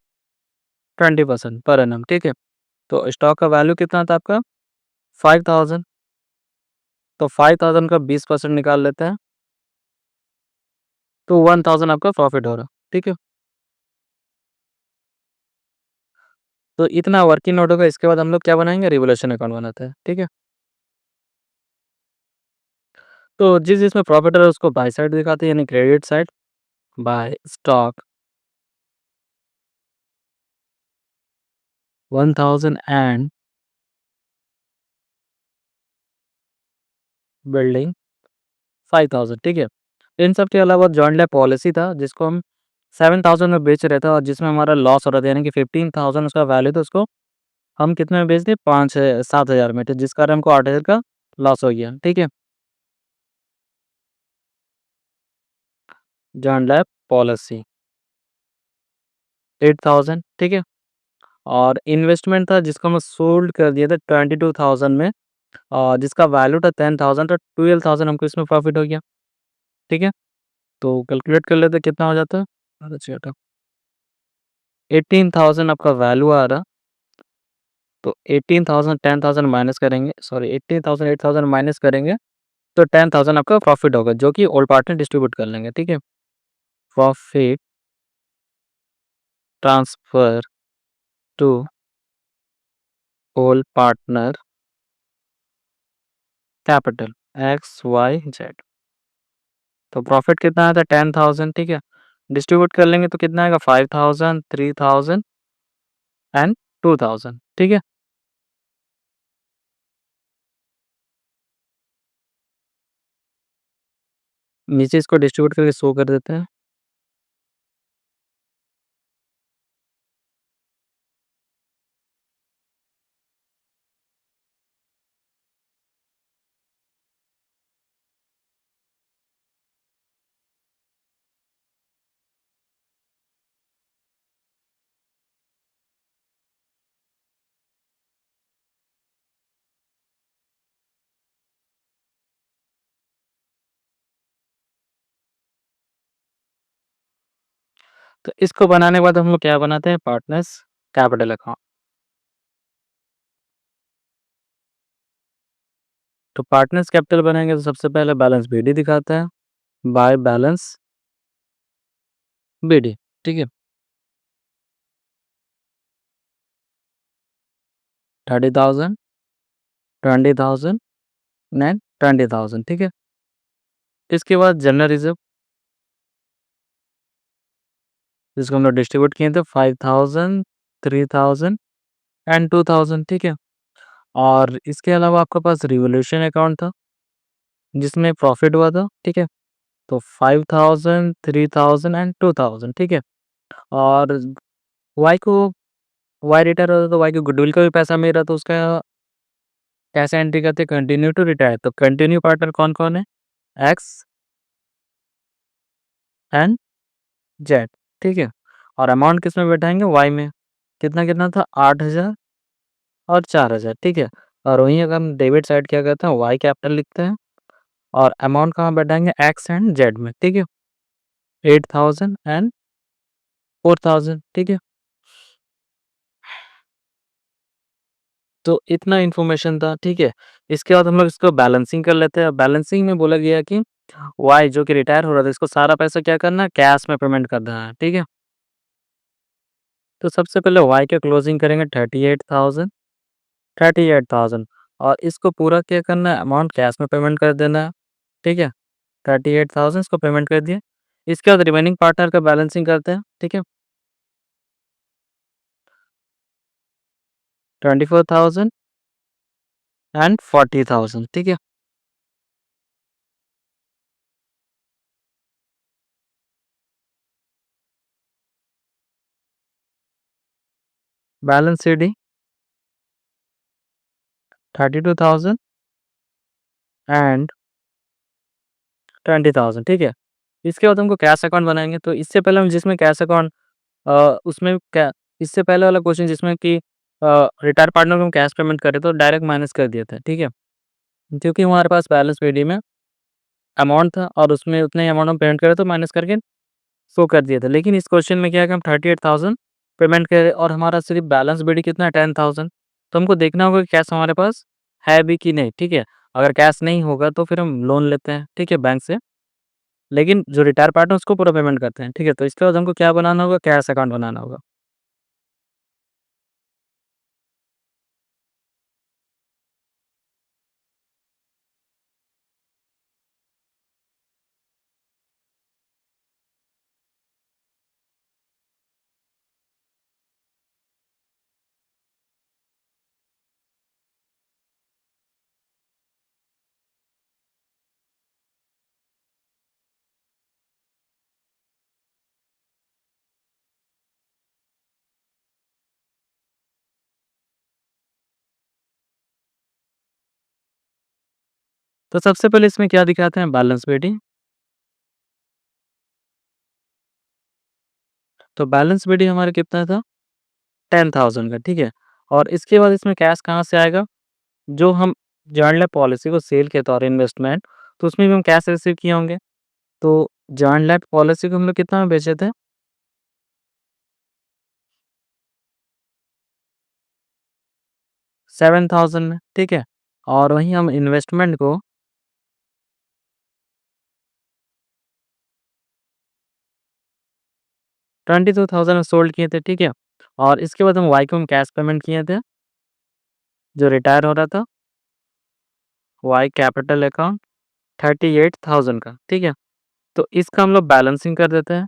20% per annum, ठीक है? तो स्टॉक का वैल्यू कितना था आपका? 5000, तो 5000 का 20% निकाल लेते हैं, तो 1000 आपका प्रॉफिट हो रहा, ठीक है? तो इतना वर्किंग नोट होगा, इसके बाद हम लोग क्या बनाएँगे? रिवोल्यूशन अकाउंट बनाते हैं, ठीक है? तो जिसमें प्रॉफिट हो रहा है उसको बाय साइड दिखाते हैं, यानी credit side, by stock 1000 and building 5000, ठीक है? इन सब के अलावा जॉइंट लैब पॉलिसी था, जिसको हम 7000 में बेच रहे थे और जिसमें हमारा लॉस हो रहा था, यानी कि 15,000 उसका वैल्यू था, उसको हम कितने में बेच दिए? 7,000 में, तो जिस कारण हमको 8,000 का लॉस हो गया, ठीक है? जॉइंट लैब पॉलिसी 8000, ठीक है? और इन्वेस्टमेंट था जिसको हम सोल्ड कर दिया था 22,000 में, जिसका वैल्यू था 10,000, तो 12,000 हमको इसमें प्रॉफिट हो गया, ठीक है? तो कैलकुलेट कर लेते हैं कितना हो जाता है। अच्छा, 18,000 आपका वैल्यू आ रहा, तो 18,000 10,000 माइनस करेंगे, सॉरी 18,000 8,000 माइनस करेंगे, तो 10,000 आपका प्रॉफिट होगा, जो कि ऑल पार्टनर डिस्ट्रीब्यूट कर लेंगे, ठीक है? Profit transfer to all partner capital X Y Z. तो प्रॉफिट कितना आता है? 10,000, ठीक है? डिस्ट्रीब्यूट कर लेंगे तो कितना आएगा? 5,000, 3,000 एंड 2,000, ठीक है? नीचे इसको डिस्ट्रीब्यूट करके शो कर देते हैं। तो इसको बनाने के बाद हम लोग क्या बनाते हैं? Partners capital account. तो पार्टनर्स कैपिटल बनाएंगे तो सबसे पहले बैलेंस बीडी दिखाता है, बाय बैलेंस बीडी, ठीक है? 30,000, 20,000 एंड 20,000, ठीक है? इसके बाद जनरल रिजर्व, जिसको हम लोग डिस्ट्रीब्यूट किए थे 5,000, 3,000 एंड 2,000, ठीक है? और इसके अलावा आपके पास रिवोल्यूशन अकाउंट था, जिसमें प्रॉफिट हुआ था, ठीक है? तो 5,000, 3,000 एंड 2,000, ठीक है? और वाई को वाई रिटायर होता है तो वाई को गुडविल का भी पैसा मिल रहा, तो उसका कैसे एंट्री करते हैं? कंटिन्यू टू रिटायर, तो कंटिन्यू पार्टनर कौन-कौन है? एक्स एंड जेड, ठीक है? और अमाउंट किसमें बैठाएँगे? वाई में। कितना-कितना था? 8,000 और 4,000, ठीक है? और वहीं अगर हम डेबिट साइड क्या करते हैं? वाई कैपिटल लिखते हैं और अमाउंट कहाँ बैठाएँगे? एक्स एंड जेड में, ठीक है? 8,000 एंड 4,000, ठीक है? तो इतना इन्फॉर्मेशन था, ठीक है? इसके बाद हम लोग इसको बैलेंसिंग कर लेते हैं। बैलेंसिंग में बोला गया है कि वाई जो कि रिटायर हो रहा था, इसको सारा पैसा क्या करना है? कैश में पेमेंट कर देना है, ठीक है? तो सबसे पहले वाई के क्लोजिंग करेंगे 38,000, 38,000 और इसको पूरा क्या करना है, अमाउंट कैश में पेमेंट कर देना है, ठीक है? 38,000 इसको पेमेंट कर दिया। इसके बाद रिमेनिंग पार्टनर का बैलेंसिंग करते हैं, ठीक है? 24,000 एंड 40,000, ठीक है? बैलेंस सीडी 32,000 एंड 20,000, ठीक है? इसके बाद हमको कैश अकाउंट बनाएँगे, तो इससे पहले हम जिसमें कैश अकाउंट उसमें क्या इससे पहले वाला क्वेश्चन जिसमें कि रिटायर पार्टनर को हम कैश पेमेंट करे तो डायरेक्ट माइनस कर दिए थे, ठीक है? क्योंकि हमारे पास बैलेंस पीडी में अमाउंट था और उसमें उतने ही अमाउंट हम पेमेंट करे तो माइनस करके शो कर दिए थे। लेकिन इस क्वेश्चन में क्या है कि हम 38,000 पेमेंट करे और हमारा सिर्फ बैलेंस बीडी कितना है 10,000। तो हमको देखना होगा कि कैश हमारे पास है भी कि नहीं, ठीक है? अगर कैश नहीं होगा तो फिर हम लोन लेते हैं, ठीक है, बैंक से। लेकिन जो रिटायर पार्टनर है उसको पूरा पेमेंट करते हैं, ठीक है? तो इसके बाद हमको क्या बनाना होगा, कैश अकाउंट बनाना होगा। तो सबसे पहले इसमें क्या दिखाते हैं, बैलेंस बीडी। तो बैलेंस बीडी हमारा कितना था 10,000 का, ठीक है? और इसके बाद इसमें कैश कहाँ से आएगा, जो हम जर्नल लाइफ पॉलिसी को सेल किया था और इन्वेस्टमेंट, तो उसमें भी हम कैश रिसीव किए होंगे। तो जर्नल लाइफ पॉलिसी को हम लोग कितना में बेचे थे, 7,000 में, ठीक है? और वहीं हम इन्वेस्टमेंट को 22,000 में सोल्ड किए थे, ठीक है? और इसके बाद हम वाई को हम कैश पेमेंट किए थे, जो रिटायर हो रहा था, वाई कैपिटल अकाउंट 38,000 का, ठीक है? तो इसका हम लोग बैलेंसिंग कर देते हैं।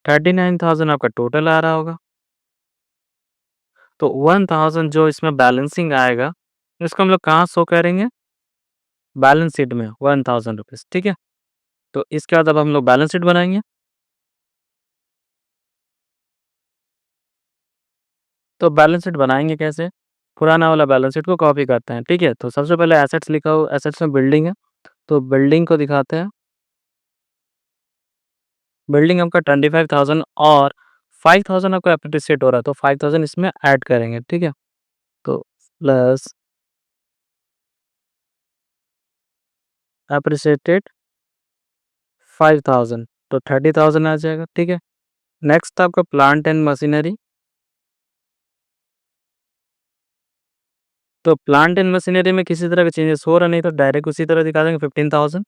39,000 आपका टोटल आ रहा होगा। तो 1,000 जो इसमें बैलेंसिंग आएगा, इसको हम लोग कहाँ शो करेंगे? बैलेंस शीट में 1,000 रुपीज़, ठीक है? तो इसके बाद अब हम लोग बैलेंस शीट बनाएँगे। तो बैलेंस शीट बनाएँगे कैसे? पुराना वाला बैलेंस शीट को कॉपी करते हैं, ठीक है? तो सबसे पहले एसेट्स लिखा हो, एसेट्स में बिल्डिंग है, तो बिल्डिंग को दिखाते हैं। बिल्डिंग आपका 25,000 और 5,000 आपका एप्रिशिएट हो रहा है, तो 5,000 इसमें ऐड करेंगे, ठीक है? तो प्लस एप्रिशिएटेड 5,000 तो 30,000 आ जाएगा, ठीक है? नेक्स्ट आपका प्लांट एंड मशीनरी। तो प्लांट एंड मशीनरी में किसी तरह का चेंजेस हो रहा नहीं तो डायरेक्ट उसी तरह दिखा देंगे 15,000।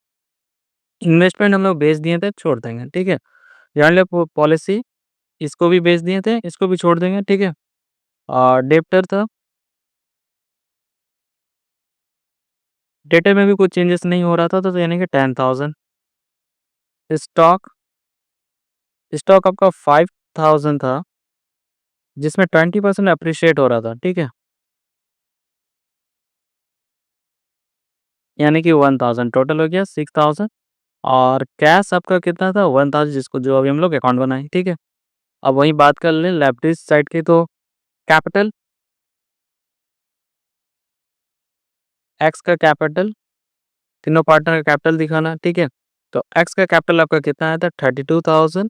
इन्वेस्टमेंट हम लोग बेच दिए थे, छोड़ देंगे, ठीक है? जान लो पॉलिसी इसको भी बेच दिए थे, इसको भी छोड़ देंगे, ठीक है? और डेब्टर था, डेटर में भी कुछ चेंजेस नहीं हो रहा था तो यानी कि 10,000। स्टॉक, स्टॉक आपका 5,000 था, जिसमें 20% अप्रिशिएट हो रहा था, ठीक है? यानी कि 1,000 टोटल हो गया 6,000 और कैश आपका कितना था 1,000 जिसको जो अभी हम लोग अकाउंट बनाए, ठीक है? अब वहीं बात कर लें लायबिलिटीज साइड की, तो कैपिटल, एक्स का कैपिटल, तीनों पार्टनर का कैपिटल दिखाना, ठीक है? तो एक्स का कैपिटल आपका कितना आया था 32,000,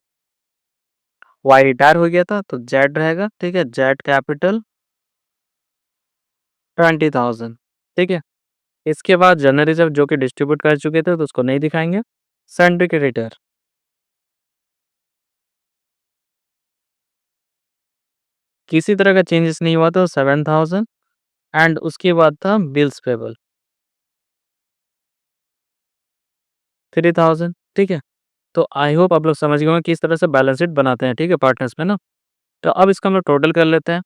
वाई रिटायर हो गया था तो जेड रहेगा, ठीक है? जेड कैपिटल 20,000, ठीक है? इसके बाद जनरल रिजर्व जो कि डिस्ट्रीब्यूट कर चुके थे तो उसको नहीं दिखाएंगे। सन्ड्री क्रेडिटर किसी तरह का चेंजेस नहीं हुआ था 7,000 एंड उसके बाद था बिल्स पेबल 3,000, ठीक है? तो आई होप आप लोग समझ गए होंगे किस तरह से बैलेंस शीट बनाते हैं, ठीक है, पार्टनर्स में ना। तो अब इसका हम लोग टोटल कर लेते हैं।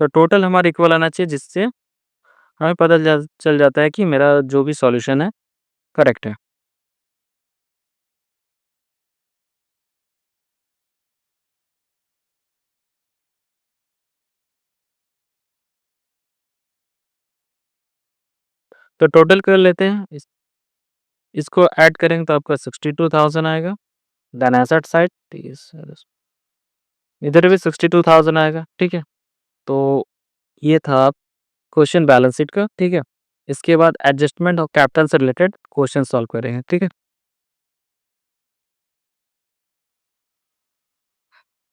तो टोटल हमारा इक्वल आना चाहिए, जिससे हमें पता चल जाता है कि मेरा जो भी सॉल्यूशन है करेक्ट है। तो टोटल कर लेते हैं, इसको ऐड करेंगे तो आपका 62,000 आएगा। देन एसेट साइड इधर भी 62,000 आएगा, ठीक है। तो ये था क्वेश्चन बैलेंस शीट का, ठीक है। इसके बाद एडजस्टमेंट ऑफ कैपिटल से रिलेटेड क्वेश्चन सॉल्व करेंगे, ठीक है।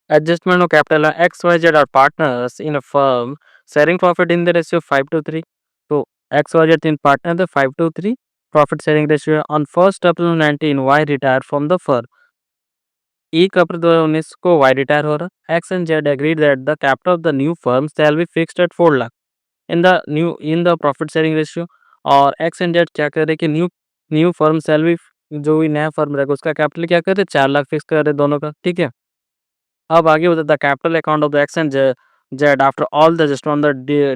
Adjustment of capital X, Y, Z are partners in a firm sharing profit in the ratio 5:3. So X, Y, Z तीन partner थे 5:3 profit sharing ratio on 1st April 19 Y retired from the firm. 1 अप्रैल 2019 को Y retire हो रहा। X and Z agreed that the capital of the new firm shall be fixed at 4 lakh in the profit sharing ratio। और X and Z क्या कर रहे कि new firm shall be, जो भी नया फर्म रहेगा उसका कैपिटल क्या कर रहे 4 लाख फिक्स कर रहे दोनों का, ठीक है। अब आगे होता है the capital account of the X and Z after all the adjustment on the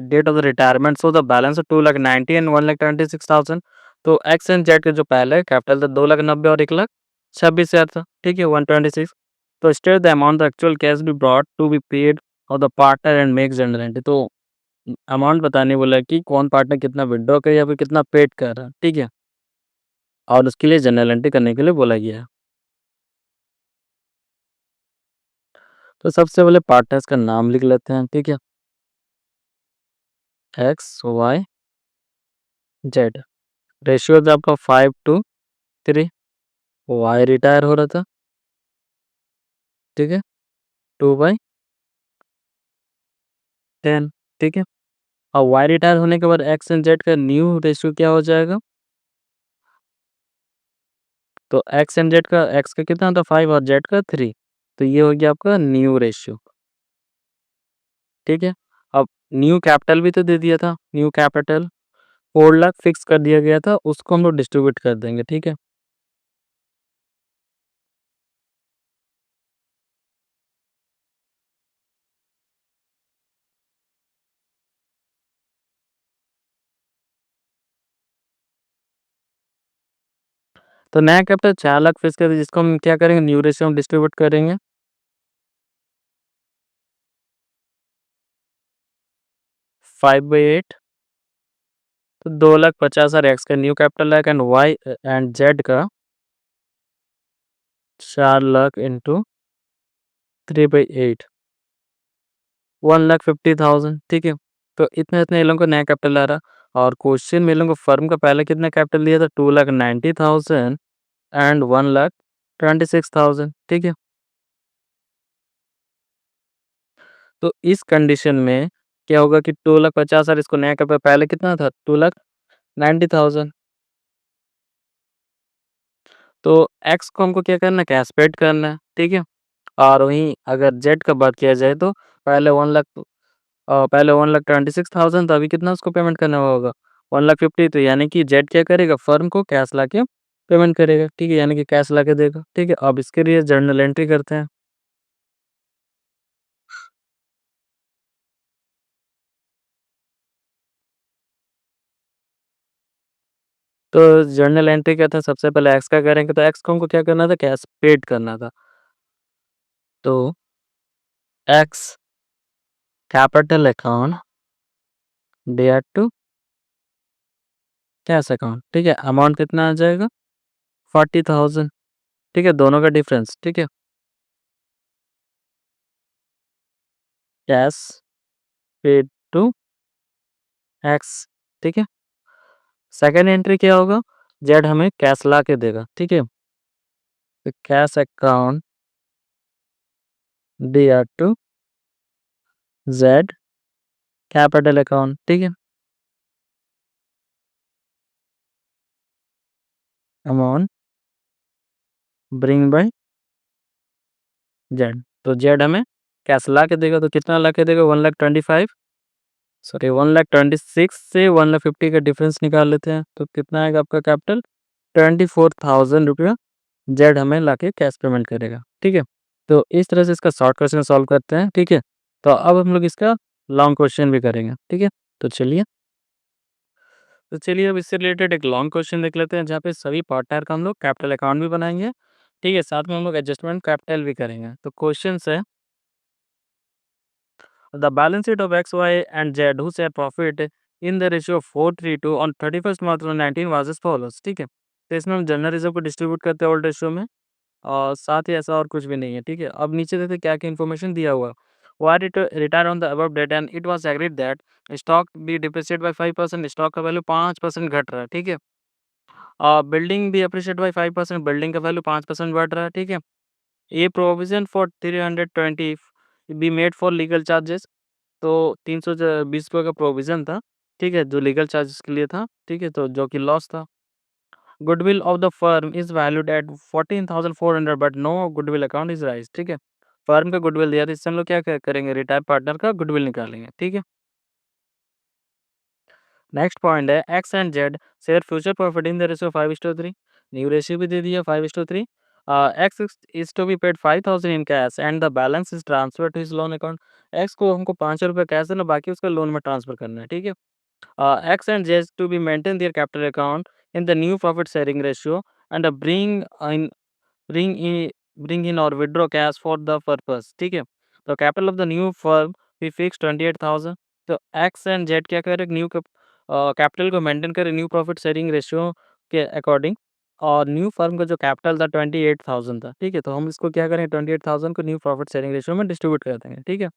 date of the retirement, so the balance 2,90,000 and 1,26,000। तो एक्स एंड जेड के जो पहले कैपिटल था 2,90,000 और 1,26,000 था, ठीक है, 126। तो state the amount the actual cash be brought to be paid और the partner and make general entry. तो अमाउंट बताने बोला कि कौन पार्टनर कितना विड्रॉ कर या फिर कितना पेड कर रहा है, ठीक है, और उसके लिए जनरल एंट्री करने के लिए बोला गया है। तो सबसे पहले पार्टनर्स का नाम लिख लेते हैं, ठीक है, एक्स वाई जेड। रेशियो था आपका 5:3। वाई रिटायर हो रहा था, ठीक है, 2/10, ठीक है। और वाई रिटायर होने के बाद एक्स एंड जेड का न्यू रेशियो क्या हो जाएगा? तो एक्स एंड जेड का, एक्स का कितना था 5 और जेड का 3। तो ये हो गया आपका न्यू रेशियो, ठीक है। अब न्यू कैपिटल भी तो दे दिया था, न्यू कैपिटल 4 लाख फिक्स कर दिया गया था, उसको हम लोग डिस्ट्रीब्यूट कर देंगे, ठीक है। तो नया कैपिटल 4 लाख फिक्स कर दिया, जिसको हम क्या करेंगे न्यू रेशियो में डिस्ट्रीब्यूट करेंगे। 5/8। तो 2,50,000 एक्स का न्यू कैपिटल आएगा एंड वाई एंड जेड का 4 लाख इंटू 3/8, 1,50,000, ठीक है। तो इतने इतने इन लोगों को नया कैपिटल आ रहा, और क्वेश्चन में इन लोगों को फर्म का पहले कितना कैपिटल दिया था 2,90,000 एंड 1,26,000, ठीक है। तो इस कंडीशन में क्या होगा कि 2,50,000 इसको नया कैपिटल पहले कितना था 2,90,000। तो एक्स को हमको क्या करना है कैश पेड करना है, ठीक है। और वहीं अगर जेड का बात किया जाए तो पहले 1 लाख, पहले 1,26,000 था, अभी कितना उसको पेमेंट करना होगा 1,50,000। तो यानी कि जेड क्या करेगा फर्म को कैश लाके पेमेंट करेगा, ठीक है, यानी कि कैश लाके देगा, ठीक है। अब इसके लिए जर्नल एंट्री करते हैं। तो जर्नल एंट्री क्या था, सबसे पहले एक्स का करेंगे, तो एक्स को हमको क्या करना था कैश पेड करना था। तो X capital account dare to cash account, ठीक है। अमाउंट कितना आ जाएगा 40,000, ठीक है, दोनों का डिफरेंस, ठीक है। कैश पेड टू एक्स, ठीक है। सेकंड एंट्री क्या होगा, जेड हमें कैश ला के देगा, ठीक है। तो cash account dare to Z capital account, ठीक है। Amount bring by Z. तो जेड हमें कैश ला के देगा, तो कितना ला के देगा 1,25,000, सॉरी 1,26,000 से 1,50,000 का डिफरेंस निकाल लेते हैं। तो कितना आएगा आपका कैपिटल 24,000 रुपया जेड हमें लाके कैश पेमेंट करेगा, ठीक है? तो इस तरह से इसका शॉर्ट क्वेश्चन सॉल्व करते हैं, ठीक है? तो अब हम लोग इसका लॉन्ग क्वेश्चन भी करेंगे, ठीक है? तो चलिए अब इससे रिलेटेड एक लॉन्ग क्वेश्चन देख लेते हैं जहाँ पे सभी पार्टनर का हम लोग कैपिटल अकाउंट भी बनाएँगे, ठीक है? साथ में हम लोग एडजस्टमेंट कैपिटल भी करेंगे। तो क्वेश्चन्स है the balance sheet of X, Y and Z who share profit in the ratio 4:3 on 31st March 2019 was as follows, ठीक है? तो इसमें हम जनरल रिज़र्व को डिस्ट्रीब्यूट करते हैं ओल्ड रेशियो में और साथ ही ऐसा और कुछ भी नहीं है, ठीक है? अब नीचे देखते हैं क्या-क्या इन्फॉर्मेशन दिया हुआ है। Y retire on the above date and it was agreed that stock be depreciate by 5%, stock का वैल्यू 5% घट रहा है, ठीक है? Building be appreciate by 5%, building का वैल्यू 5% बढ़ रहा है, ठीक है? A provision for 320 be made for legal charges, तो 320 रुपए का प्रोविज़न था, ठीक है? जो लीगल चार्जेस के लिए था, ठीक है? तो जो कि लॉस था। Goodwill of the firm is valued at 14,400 but no goodwill account is raised, ठीक है? फर्म का गुडविल दिया था, इससे हम लोग क्या करेंगे रिटायर्ड पार्टनर का गुडविल निकालेंगे, ठीक है? नेक्स्ट पॉइंट है X and Z share future profit in the ratio 5:3। New ratio भी दे दिया 5:3। X is to be paid 5,000 in cash and the balance is transfer to his loan account. X को हमको 500 रुपये कैश देना, बाकी उसका लोन में ट्रांसफर करना है, ठीक है? X and Z to be maintain their capital account in the new profit sharing ratio and in bring in bring in or withdraw cash for the purpose, ठीक है? तो capital of the new firm we fix 28,000। तो X and Z क्या करें new capital को maintain करें new profit sharing ratio के according और न्यू फर्म का जो कैपिटल था 28,000 था, ठीक है? तो हम इसको क्या करें 28,000 को न्यू प्रॉफिट शेयरिंग रेशियो में डिस्ट्रीब्यूट कर देंगे, ठीक है?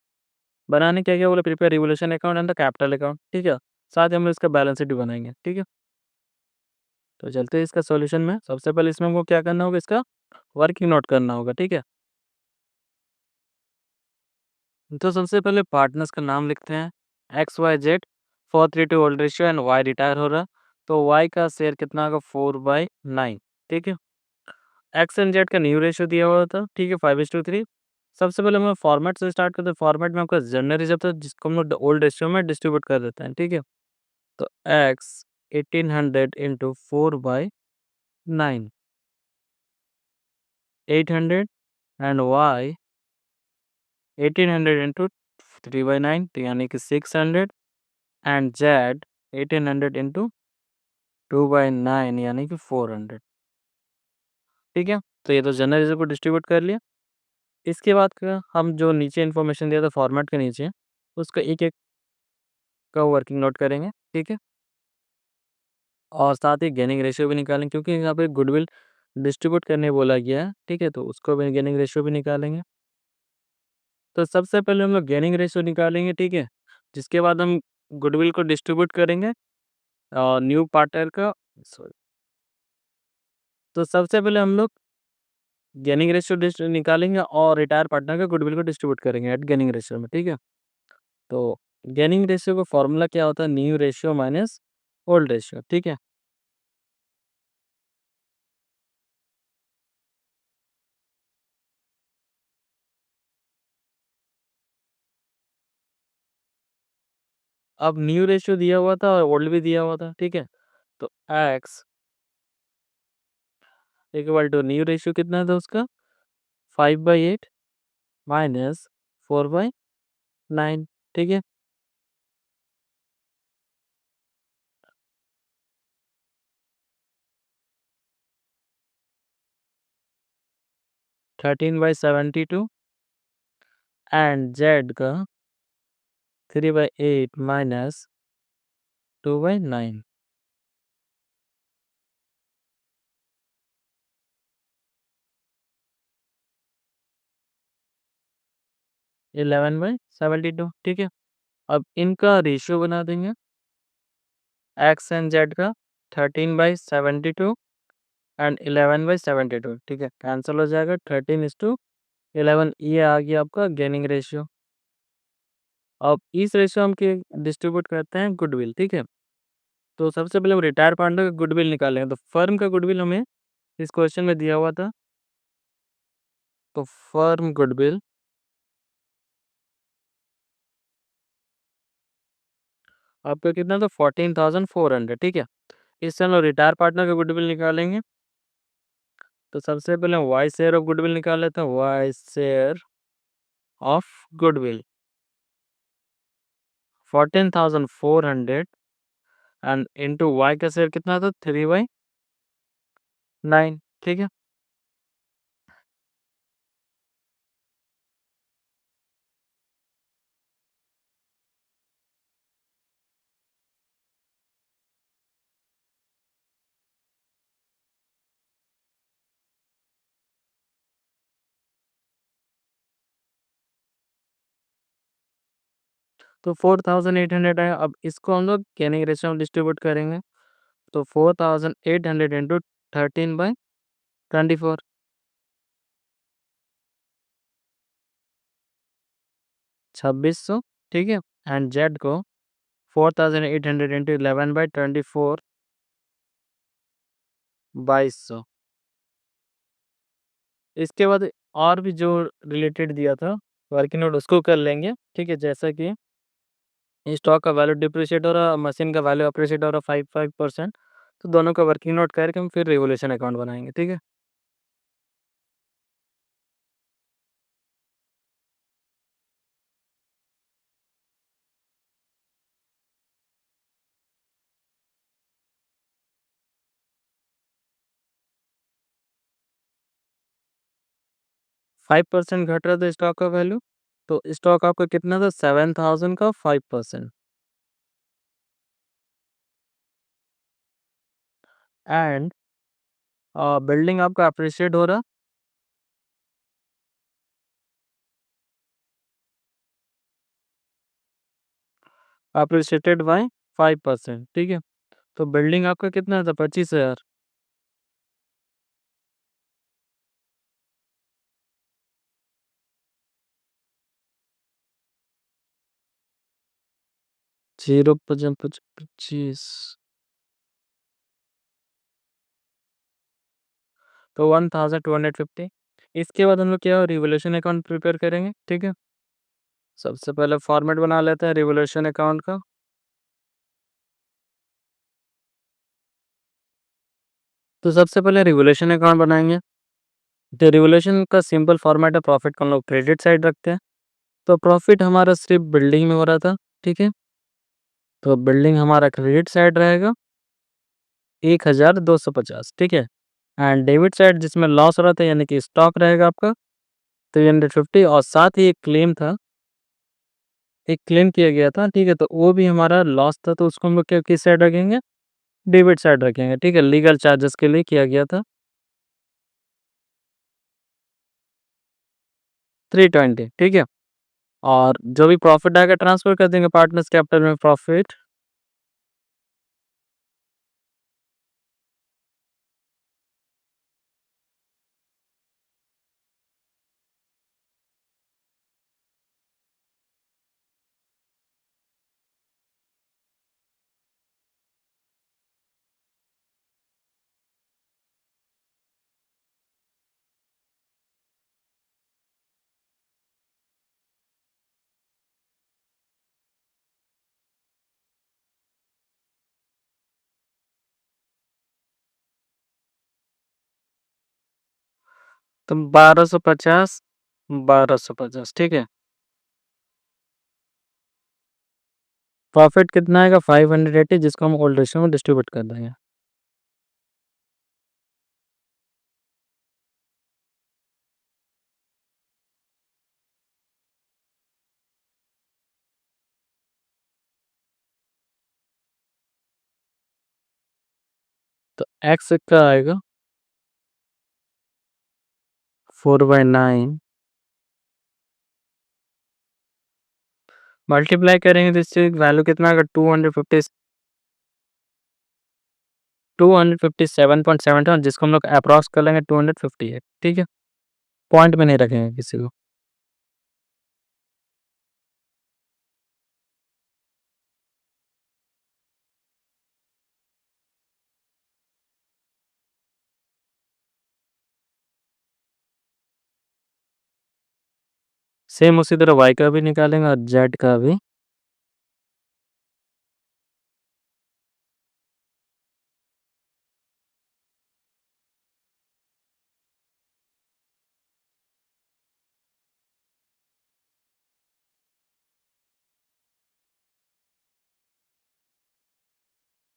बनाने क्या-क्या बोले prepare revolution account and the capital account, ठीक है? साथ ही हम इसका बैलेंस शीट भी बनाएँगे, ठीक है? तो चलते हैं इसका सॉल्यूशन में। सबसे पहले इसमें हमको क्या करना होगा इसका वर्किंग नोट करना होगा, ठीक है? तो सबसे पहले पार्टनर्स का नाम लिखते हैं X, Y, Z 4:3 old ratio and Y retire हो रहा है। तो वाई का शेयर कितना होगा 4/9, ठीक है? एक्स एंड जेड का न्यू रेशियो दिया हुआ था, ठीक है 5:3। सबसे पहले हम फॉर्मेट से स्टार्ट करते हैं। फॉर्मेट में आपका जनरल रिजर्व था जिसको हम लोग ओल्ड रेशियो में डिस्ट्रीब्यूट कर देते हैं, ठीक है? तो X 1800 into 4/9 800 and Y 1800 into 3/9 तो यानी कि 600 एंड जेड 1800 इंटू 2/9 यानी कि 400, ठीक है? तो ये तो जनरल रिजर्व को डिस्ट्रीब्यूट कर लिया। इसके बाद का हम जो नीचे इन्फॉर्मेशन दिया था फॉर्मेट के नीचे उसका एक-एक का वर्किंग नोट करेंगे, ठीक है? और साथ ही गेनिंग रेशियो भी निकालेंगे क्योंकि यहाँ पे गुडविल डिस्ट्रीब्यूट करने बोला गया है, ठीक है? तो उसको भी गेनिंग रेशियो भी निकालेंगे। तो सबसे पहले हम लोग गेनिंग रेशियो निकालेंगे, ठीक है? जिसके बाद हम गुडविल को डिस्ट्रीब्यूट करेंगे न्यू पार्टनर का सॉरी। तो सबसे पहले हम लोग गेनिंग रेशियो निकालेंगे और रिटायर पार्टनर का गुडविल को डिस्ट्रीब्यूट करेंगे एट गेनिंग रेशियो में, ठीक है? तो गेनिंग रेशियो का फॉर्मूला क्या होता है new ratio minus old ratio, ठीक है? अब न्यू रेशियो दिया हुआ था और ओल्ड भी दिया हुआ था, ठीक है? तो X equal to new ratio कितना था उसका 5/8 माइनस 4/9, ठीक है? 13/72 एंड जेड का 3/8 माइनस 2/9, 11/72, ठीक है? अब इनका रेशियो बना देंगे एक्स एंड जेड का 13/72 एंड 11/72, ठीक है? कैंसल हो जाएगा 13:11, ये आ गया आपका गेनिंग रेशियो। अब इस रेशियो हम के डिस्ट्रीब्यूट करते हैं गुडविल, ठीक है? तो सबसे पहले हम रिटायर पार्टनर का गुडविल निकालेंगे। तो फर्म का गुडविल हमें इस क्वेश्चन में दिया हुआ था। तो फर्म गुडविल आपका कितना था 14,400, ठीक है? इससे हम लोग रिटायर पार्टनर का गुडविल निकालेंगे। तो सबसे पहले वाई शेयर ऑफ गुडविल निकाल लेते हैं। Y share of goodwill 14,400 and into Y का शेयर कितना था 3/9। ठीक है, तो 4,800 है। अब इसको हम लोग कैनिंग रेशियो में डिस्ट्रीब्यूट करेंगे। तो 4,800 इंटू 13/24 2600। ठीक है, एंड जेड को 4,800 इंटू 11/24 2200। इसके बाद और भी जो रिलेटेड दिया था वर्किंग नोट उसको कर लेंगे। ठीक है, जैसा कि स्टॉक का वैल्यू डिप्रिशिएट हो रहा, मशीन का वैल्यू अप्रिशिएट हो रहा 5% तो दोनों का वर्किंग नोट करके हम फिर रिवोल्यूशन अकाउंट बनाएंगे। ठीक है, 5% घट रहा था स्टॉक का वैल्यू। तो स्टॉक आपका कितना था 7,000 का 5%। एंड बिल्डिंग आपका अप्रिशिएट हो रहा अप्रिशिएटेड बाय 5%। ठीक है, तो बिल्डिंग आपका कितना था 25,000। जीरो पचम 25 तो 1,250। इसके बाद हम लोग क्या रिवोल्यूशन अकाउंट प्रिपेयर करेंगे। ठीक है, सबसे पहले फॉर्मेट बना लेते हैं रिवोल्यूशन अकाउंट का। तो सबसे पहले रिवोल्यूशन अकाउंट बनाएंगे। तो रिवोल्यूशन का सिंपल फॉर्मेट है, प्रॉफिट को हम लोग क्रेडिट साइड रखते हैं। तो प्रॉफिट हमारा सिर्फ बिल्डिंग में हो रहा था। ठीक है, तो बिल्डिंग हमारा क्रेडिट साइड रहेगा 1,250। ठीक है, एंड डेबिट साइड जिसमें लॉस हो रहा था यानी कि स्टॉक रहेगा आपका 350। और साथ ही एक क्लेम था, एक क्लेम किया गया था। ठीक है, तो वो भी हमारा लॉस था तो उसको हम लोग क्या किस साइड रखेंगे, डेबिट साइड रखेंगे। ठीक है, लीगल चार्जेस के लिए किया गया था 320। ठीक है, और जो भी प्रॉफिट आएगा ट्रांसफर कर देंगे पार्टनर्स कैपिटल में प्रॉफिट। तो 1250 1250। ठीक है, प्रॉफिट कितना आएगा 580 जिसको हम ओल्ड रेशियो में डिस्ट्रीब्यूट कर देंगे। तो एक्स का आएगा 4/9 मल्टीप्लाई करेंगे तो इससे वैल्यू कितना आएगा 257.7 जिसको हम लोग अप्रॉक्स कर लेंगे 258। ठीक है, पॉइंट में नहीं रखेंगे किसी को। सेम उसी तरह वाई का भी निकालेंगे और जेड का भी।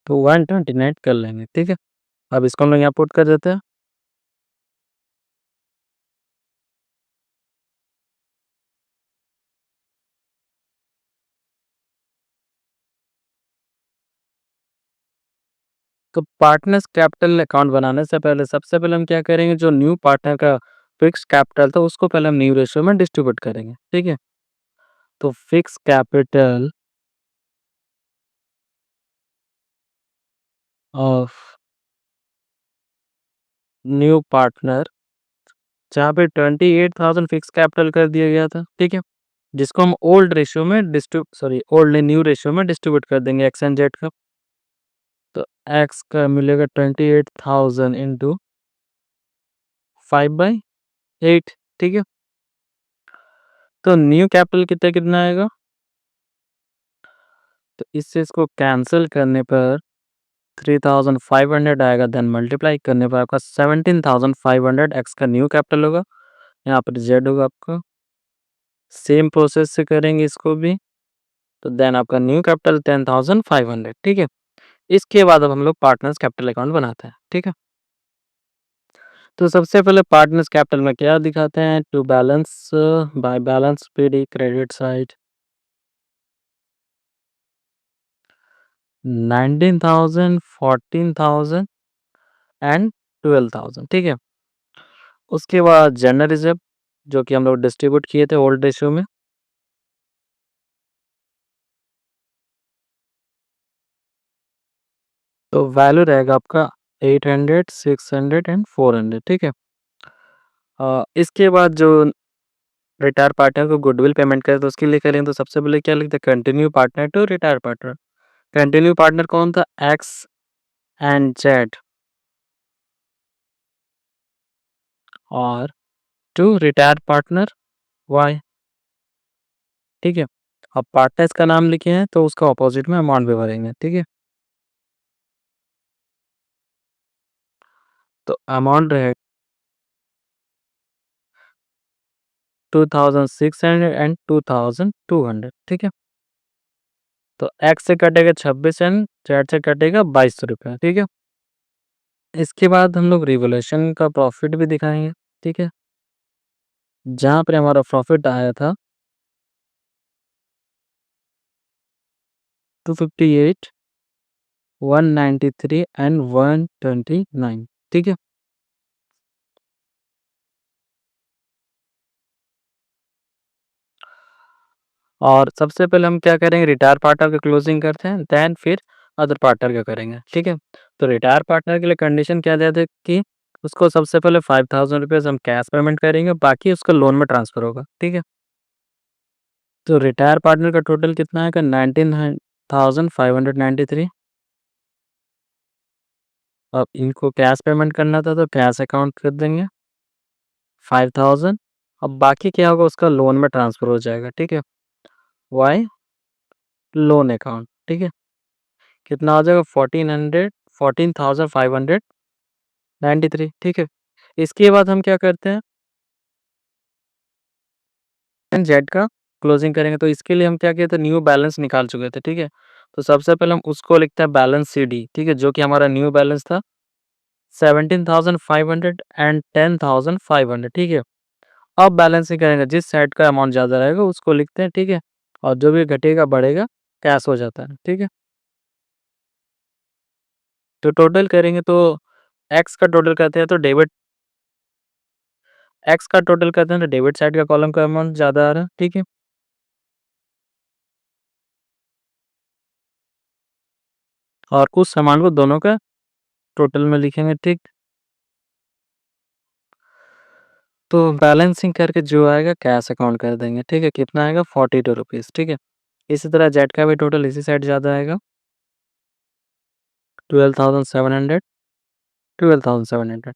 तो 129 कर लेंगे, ठीक है। अब इसको हम लोग यहाँ पुट कर देते हैं। तो पार्टनर्स कैपिटल अकाउंट बनाने से पहले सबसे पहले हम क्या करेंगे, जो न्यू पार्टनर का फिक्स कैपिटल था उसको पहले हम न्यू रेशियो में डिस्ट्रीब्यूट करेंगे, ठीक है। तो fix capital of new partner, जहाँ पे 28,000 फिक्स कैपिटल कर दिया गया था, ठीक है। जिसको हम ओल्ड ने न्यू रेशियो में डिस्ट्रीब्यूट कर देंगे एक्स एंड जेड का। तो एक्स का मिलेगा 28,000 इंटू 5/8, ठीक है। तो न्यू कैपिटल कितना कितना आएगा, तो इससे इसको कैंसिल करने पर 3,500 आएगा, देन मल्टीप्लाई करने पर आपका 17,500 एक्स का न्यू कैपिटल होगा, यहाँ पर जेड होगा आपका। सेम प्रोसेस से करेंगे इसको भी, तो देन आपका न्यू कैपिटल 10,500, ठीक है। इसके बाद अब हम लोग पार्टनर्स कैपिटल अकाउंट बनाते हैं, ठीक है। तो सबसे पहले पार्टनर्स कैपिटल में क्या दिखाते हैं, to balance by balance PD credit side 19,000, 14,000 and 12,000, ठीक है। उसके बाद जनरल रिजर्व जो कि हम लोग डिस्ट्रीब्यूट किए थे ओल्ड रेशियो में, तो वैल्यू रहेगा आपका 800, 600 एंड 400, ठीक है। इसके बाद जो रिटायर पार्टनर को गुडविल पेमेंट करें तो उसके लिए करें, तो सबसे पहले क्या लिखते हैं, continue partner to retire partner. Continue partner कौन था, एक्स एंड जेड, और टू रिटायर पार्टनर वाई, ठीक है। अब पार्टनर्स का नाम लिखे हैं तो उसका ऑपोजिट में अमाउंट भी भरेंगे, ठीक है। तो अमाउंट रहेगा 2,600 एंड 2,200, ठीक है। तो एक्स से कटेगा 26 एंड जेड से कटेगा 2200 रुपये, ठीक है। इसके बाद हम लोग रिवोल्यूशन का प्रॉफिट भी दिखाएंगे, ठीक है। जहाँ पे हमारा प्रॉफिट आया था 258, 193 एंड 129, ठीक है। और सबसे पहले हम क्या करेंगे, रिटायर पार्टनर का क्लोजिंग करते हैं, देन फिर अदर पार्टनर का करेंगे, ठीक है। तो रिटायर पार्टनर के लिए कंडीशन क्या दिया था कि उसको सबसे पहले 5,000 रुपीज़ हम कैश पेमेंट करेंगे, बाकी उसका लोन में ट्रांसफ़र होगा, ठीक है। तो रिटायर पार्टनर का टोटल कितना आएगा, 19,593। अब इनको कैश पेमेंट करना था तो कैश अकाउंट कर देंगे 5,000। अब बाकी क्या होगा उसका लोन में ट्रांसफ़र हो जाएगा, ठीक है। वाई लोन अकाउंट, ठीक है। कितना आ जाएगा, 14,593, ठीक है। इसके बाद हम क्या करते हैं, जेड का क्लोजिंग करेंगे, तो इसके लिए हम क्या किए थे, न्यू बैलेंस निकाल चुके थे, ठीक है। तो सबसे पहले हम उसको लिखते हैं बैलेंस सी डी, ठीक है, जो कि हमारा न्यू बैलेंस था 17,500 एंड 10,500, ठीक है। अब बैलेंसिंग करेंगे, जिस साइड का अमाउंट ज़्यादा रहेगा उसको लिखते हैं, ठीक है। और जो भी घटेगा बढ़ेगा कैश हो जाता है, ठीक है। तो टोटल करेंगे तो एक्स का टोटल करते हैं तो डेबिट साइड का कॉलम का अमाउंट ज़्यादा आ रहा है, ठीक है। और उस सामान को दोनों का टोटल में लिखेंगे, ठीक। तो बैलेंसिंग करके जो आएगा कैश अकाउंट कर देंगे, ठीक है। कितना आएगा, 42 रुपीज़, ठीक है। इसी तरह जेड का भी टोटल इसी साइड ज़्यादा आएगा 12,700, 12,700।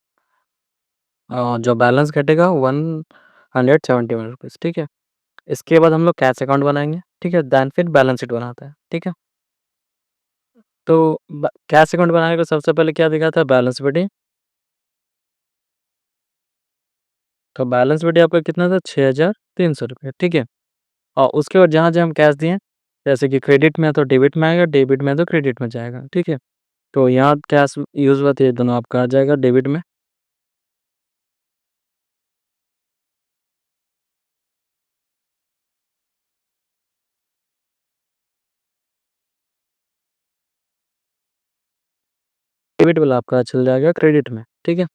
जो बैलेंस घटेगा 171 रुपीज़, ठीक है। इसके बाद हम लोग कैश अकाउंट बनाएंगे, ठीक है, देन फिर बैलेंस शीट बनाते हैं, ठीक है। तो कैश अकाउंट बनाने को सबसे पहले क्या दिखा था, बैलेंस शीट। तो बैलेंस शीट आपका कितना था, 6,300 रुपये, ठीक है। और उसके बाद जहाँ जहाँ हम कैश दिए, जैसे कि क्रेडिट में है तो डेबिट में आएगा, डेबिट में है तो क्रेडिट में जाएगा, ठीक है। तो यहाँ कैश यूज़ हुआ तो ये दोनों आपका आ जाएगा डेबिट में। डेबिट वाला आपका चल जाएगा क्रेडिट में, ठीक है?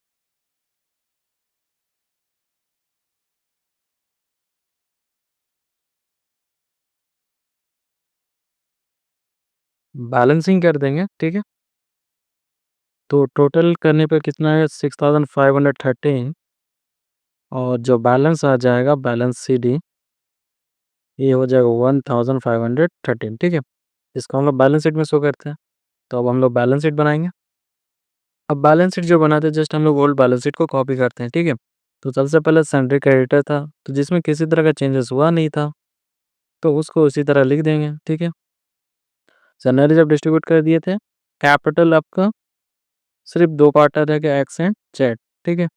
बैलेंसिंग कर देंगे, ठीक है? तो टोटल करने पे कितना है 6513 और जो बैलेंस आ जाएगा बैलेंस सीडी ये हो जाएगा 1513, ठीक है? इसको हम लोग बैलेंस शीट में शो करते हैं। तो अब हम लोग बैलेंस शीट बनाएँगे। अब बैलेंस शीट जो बनाते हैं जस्ट हम लोग ओल्ड बैलेंस शीट को कॉपी करते हैं, ठीक है? तो सबसे पहले सन्ड्री क्रेडिटर था, तो जिसमें किसी तरह का चेंजेस हुआ नहीं था, तो उसको उसी तरह लिख देंगे, ठीक है? सैलरी जब डिस्ट्रीब्यूट कर दिए थे, कैपिटल आपका सिर्फ़ 2 पार्ट आ जाएगा एक्स एंड जेड, ठीक है?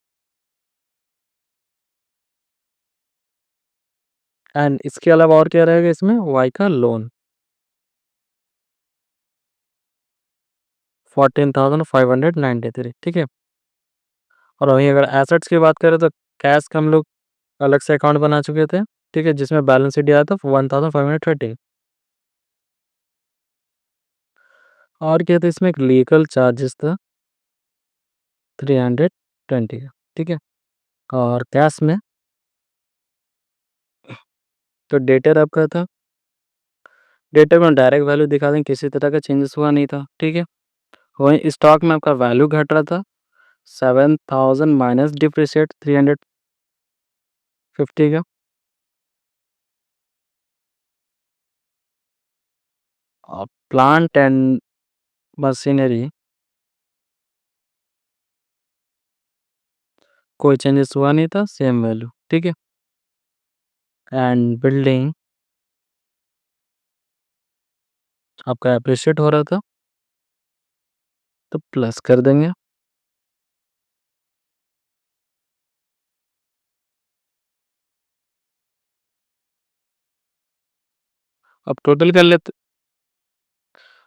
एंड इसके अलावा और क्या रहेगा इसमें वाई का लोन 14,593, ठीक है? और वहीं अगर एसेट्स की बात करें तो कैश का हम लोग अलग से अकाउंट बना चुके थे, ठीक है? जिसमें बैलेंस शीट आया था 1530 और क्या था इसमें एक लीगल चार्जेस था 320 का, ठीक है? और कैश में तो डेटर आपका था, डेटर में डायरेक्ट वैल्यू दिखा दें किसी तरह का चेंजेस हुआ नहीं था, ठीक है? वहीं स्टॉक में आपका वैल्यू घट रहा था 7000 माइनस डिप्रिसिएट 350 का और प्लांट एंड मशीनरी कोई चेंजेस हुआ नहीं था सेम वैल्यू, ठीक है? एंड बिल्डिंग आपका एप्रिशिएट हो रहा था तो प्लस कर देंगे। अब टोटल कर लेते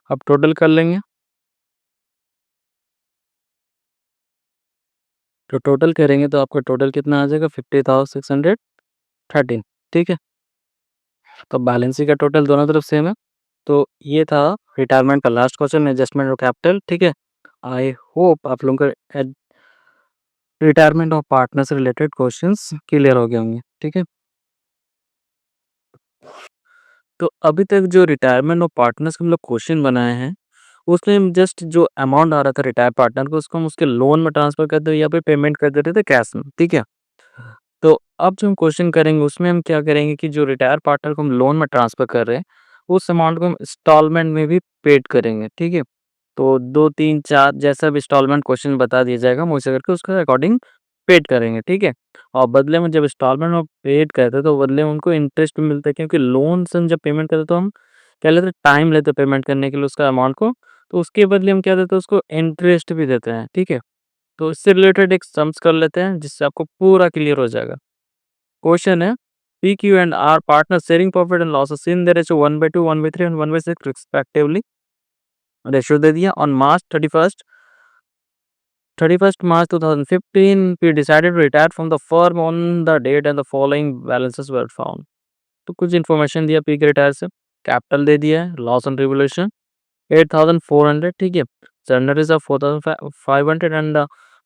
अब टोटल कर लेंगे। तो टोटल करेंगे तो आपका टोटल कितना आ जाएगा 50,613, ठीक है? तो बैलेंस शीट का टोटल दोनों तरफ सेम है। तो ये था रिटायरमेंट का last question adjustment of capital, ठीक है? आई होप आप लोगों को रिटायरमेंट ऑफ पार्टनर से रिलेटेड क्वेश्चंस क्लियर हो गए होंगे, ठीक है? तो अभी तक जो रिटायरमेंट ऑफ पार्टनर्स के हम लोग क्वेश्चन बनाए हैं, उसमें जस्ट जो अमाउंट आ रहा था रिटायर पार्टनर को उसको हम उसके लोन में ट्रांसफ़र कर दो या फिर पेमेंट कर देते थे कैश में, ठीक है? तो अब जो हम क्वेश्चन करेंगे उसमें हम क्या करेंगे कि जो रिटायर पार्टनर को हम लोन में ट्रांसफ़र कर रहे हैं, उस अमाउंट को हम इंस्टॉलमेंट में भी पेड करेंगे, ठीक है? तो 2, 3, 4 जैसा भी इंस्टॉलमेंट क्वेश्चन बता दिया जाएगा, हम वैसे करके उसके अकॉर्डिंग पेड करेंगे, ठीक है? और बदले में जब इंस्टॉलमेंट में पेड करते हैं, तो बदले में उनको इंटरेस्ट भी मिलता है क्योंकि लोन से हम जब पेमेंट करते हैं, तो हम क्या लेते हैं टाइम लेते हैं पेमेंट करने के लिए उसका अमाउंट को, तो उसके बदले हम क्या देते हैं उसको इंटरेस्ट भी देते हैं, ठीक है? तो इससे रिलेटेड एक सम्स कर लेते हैं जिससे आपको पूरा क्लियर हो जाएगा। क्वेश्चन है PQ and R partners sharing profit and losses in the ratio 1/2, 1/3 and 1/6 respectively. Ratio दे दिया on March 31st March 2015 we decided to retire from the firm on the date and the following balances were found. तो कुछ information दिया P के retire से capital दे दिया है loss on revolution 8400, ठीक है? Surrender of 4500 and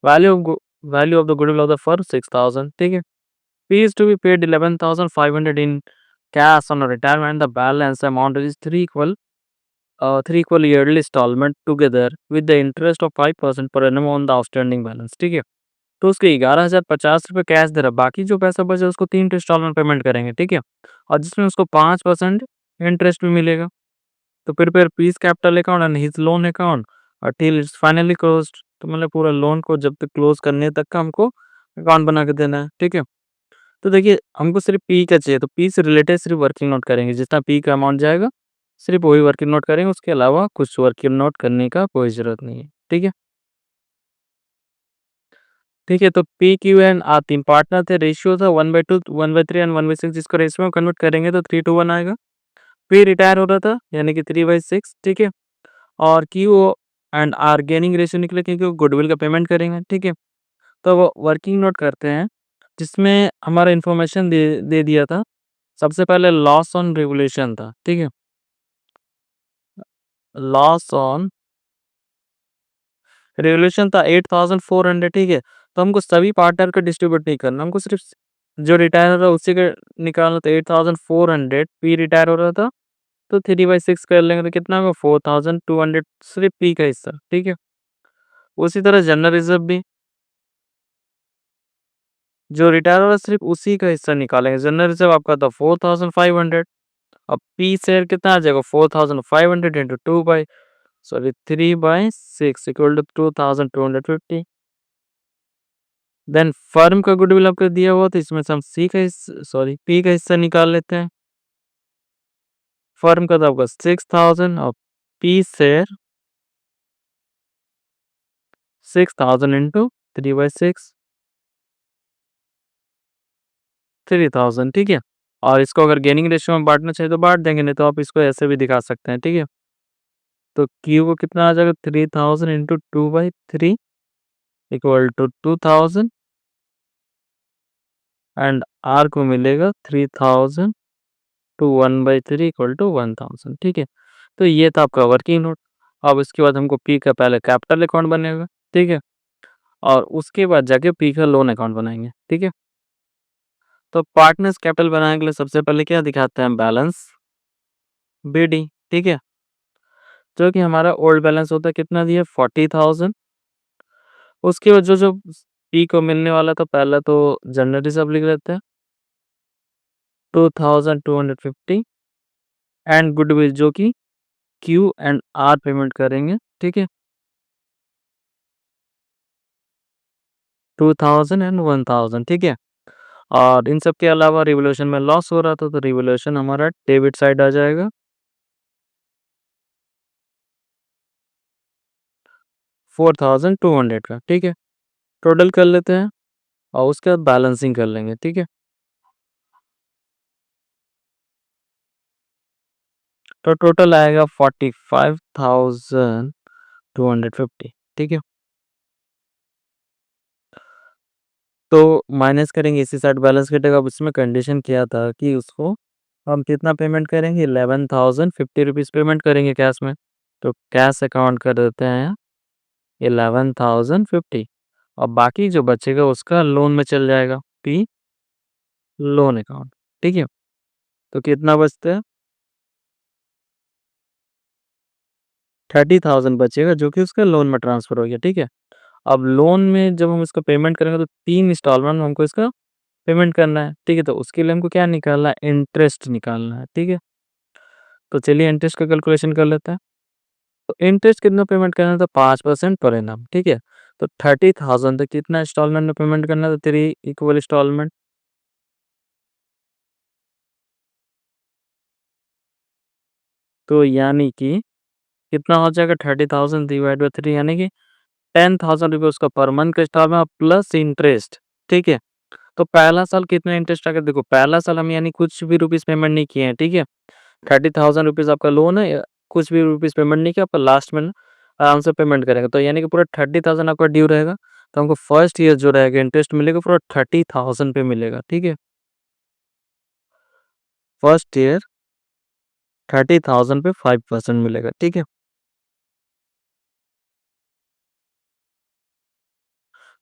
value of the goodwill of the firm 6000, ठीक है? Fees to be paid 11,500 in cash on retirement. The balance amount is three equal yearly installment together with the interest of 5% per annum on the outstanding balance. ठीक है? तो उसके 11,050 रुपये cash दे रहा है, बाकी जो पैसा बचा उसको 3 इंस्टॉलमेंट पेमेंट करेंगे, ठीक है? और जिसमें उसको 5% इंटरेस्ट भी मिलेगा। तो prepare piece capital account and his loan account till it's finally closed. तो मतलब पूरा लोन को जब तक क्लोज करने तक का हमको अकाउंट बना के देना है, ठीक है? तो देखिए हमको सिर्फ पी का चाहिए तो पी से रिलेटेड सिर्फ वर्किंग नोट करेंगे जितना पी का अमाउंट जाएगा सिर्फ वही वर्किंग नोट करेंगे उसके अलावा कुछ वर्किंग नोट करने का कोई ज़रूरत नहीं है, ठीक है? ठीक है, तो पी क्यू एन तीन पार्टनर थे रेशियो था 1/2 1/3 एंड 1/6 जिसको रेशियो में कन्वर्ट करेंगे तो 3 to 1 आएगा। पी रिटायर हो रहा था यानी कि 3/6, ठीक है? और Q and R gaining ratio निकले क्योंकि वो गुडविल का पेमेंट करेंगे, ठीक है। तो वो वर्किंग नोट करते हैं जिसमें हमारा इन्फॉर्मेशन दे दे दिया था। सबसे पहले लॉस ऑन रेवोल्यूशन था, ठीक है। लॉस ऑन रेवोल्यूशन था 8400, ठीक है। तो हमको सभी पार्टनर को डिस्ट्रीब्यूट नहीं करना, हमको सिर्फ जो रिटायर हो रहा है उसी का निकालना था। 8400 पी रिटायर हो रहा था, तो 3/6 कर लेंगे तो कितना होगा 4200 सिर्फ पी का हिस्सा, ठीक है। उसी तरह जनरल रिजर्व भी जो रिटायर हो रहा है सिर्फ उसी का हिस्सा निकालेंगे। जनरल रिजर्व आपका था 4500, अब पी शेयर कितना आ जाएगा 4500 into 3/6 equal to 2250। Then firm का गुडविल आपको दिया हुआ तो इसमें से हम पी का हिस्सा निकाल लेते हैं। फर्म का तो आपका 6000 और पी शेयर 6000 इंटू 3/6 3000, ठीक है। और इसको अगर गेनिंग रेशियो में बांटना चाहिए तो बांट देंगे, नहीं तो आप इसको ऐसे भी दिखा सकते हैं, ठीक है। तो क्यू को कितना आ जाएगा 3000 into 2/3 equal to 2000 and R को मिलेगा 3000 टू 1/3 इक्वल टू 1000, ठीक है। तो ये था आपका वर्किंग नोट। अब इसके बाद हमको पी का पहले कैपिटल अकाउंट बनेगा, ठीक है। और उसके बाद जाके पी का लोन अकाउंट बनाएंगे, ठीक है। तो पार्टनर्स कैपिटल बनाने के लिए सबसे पहले क्या दिखाते हैं बैलेंस बीडी, ठीक है। जो कि हमारा ओल्ड बैलेंस होता है कितना दिया 40,000। उसके बाद जो जो पी को मिलने वाला था पहला तो जनरल रिजर्व लिख लेते हैं 2250 एंड गुडविल जो कि क्यू एंड आर पेमेंट करेंगे, ठीक है। 2000 एंड 1000, ठीक है। और इन सब के अलावा रिवोल्यूशन में लॉस हो रहा था तो रिवोल्यूशन हमारा डेबिट साइड आ जाएगा 4200 का, ठीक है। टोटल कर लेते हैं और उसके बाद बैलेंसिंग कर लेंगे, ठीक है। तो टोटल आएगा 45,250, ठीक है। तो माइनस करेंगे इसी साइड बैलेंस कटेगा। अब इसमें कंडीशन क्या था कि उसको हम कितना पेमेंट करेंगे 11,050 रुपीज़ पेमेंट करेंगे कैश में। तो कैश अकाउंट कर देते हैं 11,050 और बाकी जो बचेगा उसका लोन में चल जाएगा पी लोन अकाउंट, ठीक है। तो कितना बचता है 30,000 बचेगा जो कि उसका लोन में ट्रांसफ़र हो गया, ठीक है। अब लोन में जब हम इसको पेमेंट करेंगे तो 3 इंस्टॉलमेंट में हमको इसका पेमेंट करना है, ठीक है। तो उसके लिए हमको क्या निकालना है इंटरेस्ट निकालना है, ठीक है। तो चलिए इंटरेस्ट का कैलकुलेशन कर लेते हैं। तो इंटरेस्ट कितना पेमेंट करना था 5% पर एनम, ठीक है। तो 30,000 तक कितना इंस्टॉलमेंट में पेमेंट करना था 3 इक्वल इंस्टॉलमेंट। तो यानी कि कितना हो जाएगा 30,000 डिवाइड बाय 3 यानी कि 10,000 रुपये उसका पर मंथ का इंस्टॉलमेंट प्लस इंटरेस्ट, ठीक है। तो पहला साल कितना इंटरेस्ट आएगा देखो पहला साल हम यानी कुछ भी रुपीज़ पेमेंट नहीं किए हैं, ठीक है। 30,000 रुपीज़ आपका लोन है कुछ भी रुपीज़ पेमेंट नहीं किया, आपका लास्ट में आराम से पेमेंट करेंगे तो यानी कि पूरा 30,000 आपका ड्यू रहेगा। तो हमको फर्स्ट ईयर जो रहेगा इंटरेस्ट मिलेगा पूरा 30,000 पे मिलेगा, ठीक है। फर्स्ट ईयर 30,000 पे 5% मिलेगा, ठीक है।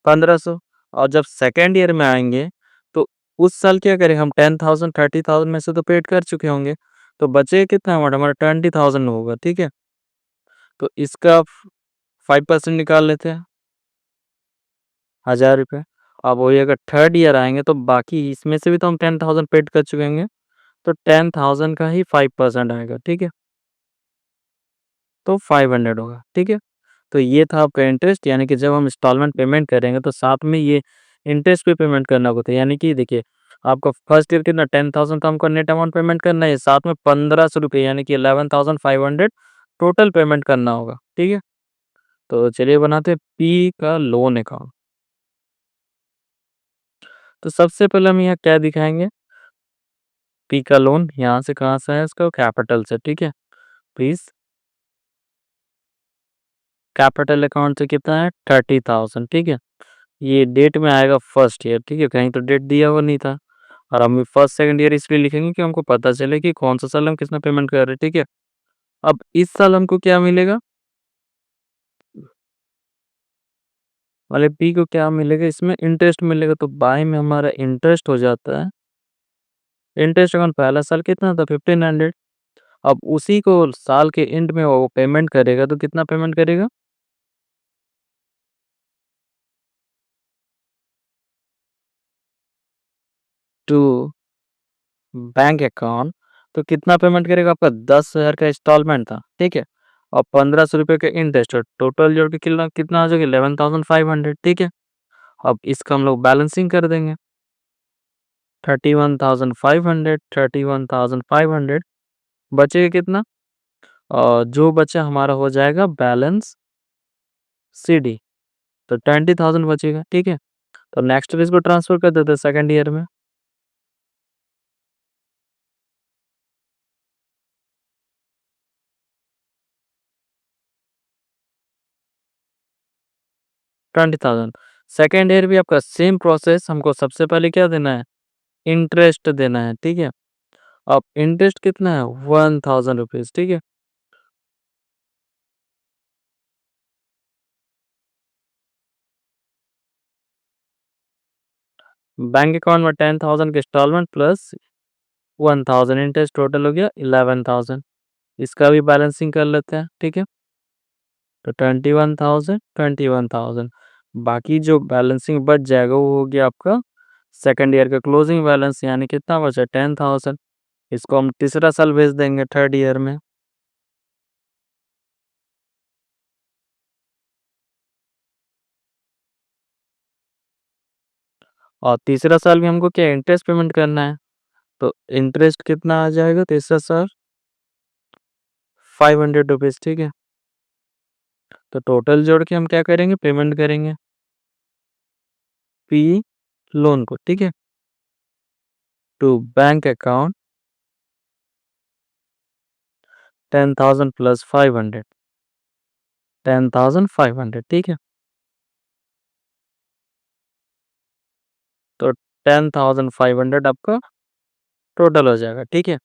1500। और जब सेकेंड ईयर में आएंगे तो उस साल क्या करेंगे हम 10,000 30,000 में से तो पेड कर चुके होंगे। तो बचे कितना हमारा हमारा 20,000 होगा, ठीक है। तो इसका 5% निकाल लेते हैं 1000 रुपये। अब वही अगर थर्ड ईयर आएंगे तो बाकी इसमें से भी तो हम 10,000 पेड कर चुके होंगे। तो 10,000 का ही 5% आएगा, ठीक है। तो 500 होगा, ठीक है। तो ये था आपका इंटरेस्ट यानी कि जब हम इंस्टॉलमेंट पेमेंट करेंगे तो साथ में ये इंटरेस्ट भी पेमेंट करना होता है। यानी कि देखिए आपका फर्स्ट ईयर कितना 10,000 का हमको नेट अमाउंट पेमेंट करना है, साथ में 1,500 रुपये यानी कि 11,500 टोटल पेमेंट करना होगा, ठीक है। तो चलिए बनाते हैं पी का लोन अकाउंट। तो सबसे पहले हम यहाँ क्या दिखाएंगे पी का लोन यहाँ से कहाँ से है इसका कैपिटल से, ठीक है। प्लीज कैपिटल अकाउंट से कितना है 30,000, ठीक है। ये डेट में आएगा फर्स्ट ईयर, ठीक है, कहीं तो डेट दिया हुआ नहीं था। और हम फर्स्ट सेकंड ईयर इसलिए लिखेंगे कि हमको पता चले कि कौन सा साल हम कितना पेमेंट कर रहे हैं, ठीक है। अब इस साल हमको क्या मिलेगा, वाले पी को क्या मिलेगा, इसमें इंटरेस्ट मिलेगा, तो बाय में हमारा इंटरेस्ट हो जाता है। इंटरेस्ट अकाउंट पहला साल कितना था 1500। अब उसी को साल के एंड में वो पेमेंट करेगा, तो कितना पेमेंट करेगा, टू बैंक अकाउंट। तो कितना पेमेंट करेगा, आपका 10,000 का इंस्टॉलमेंट था, ठीक है, और 1500 रुपये का इंटरेस्ट, और टोटल जोड़ के कितना कितना आ जाएगा 11,500, ठीक है। अब इसका हम लोग बैलेंसिंग कर देंगे, 31,500, 31,500, बचेगा कितना, और जो बचा हमारा हो जाएगा बैलेंस सी डी, तो 20,000 बचेगा, ठीक है। तो नेक्स्ट ईयर इसको ट्रांसफर कर देते हैं सेकंड ईयर में। 20,000 सेकंड ईयर भी आपका सेम प्रोसेस, हमको सबसे पहले क्या देना है, इंटरेस्ट देना है, ठीक है। अब इंटरेस्ट कितना है 1,000 रुपीज, ठीक है। बैंक अकाउंट में 10,000 के इंस्टॉलमेंट प्लस 1,000 इंटरेस्ट, टोटल हो गया 11,000। इसका भी बैलेंसिंग कर लेते हैं, ठीक है। तो 21,000, 21,000, बाकी जो बैलेंसिंग बच जाएगा वो हो गया आपका सेकंड ईयर का क्लोजिंग बैलेंस, यानी कितना बचा 10,000। इसको हम तीसरा साल भेज देंगे थर्ड ईयर में। और तीसरा साल भी हमको क्या इंटरेस्ट पेमेंट करना है, तो इंटरेस्ट कितना आ जाएगा तीसरा साल 500 रुपीज़, ठीक है। तो टोटल जोड़ के हम क्या करेंगे, पेमेंट करेंगे पी लोन को, ठीक है, टू बैंक अकाउंट 10,000 प्लस 500, 10,500, ठीक है। तो 10,500 आपका टोटल हो जाएगा, ठीक है।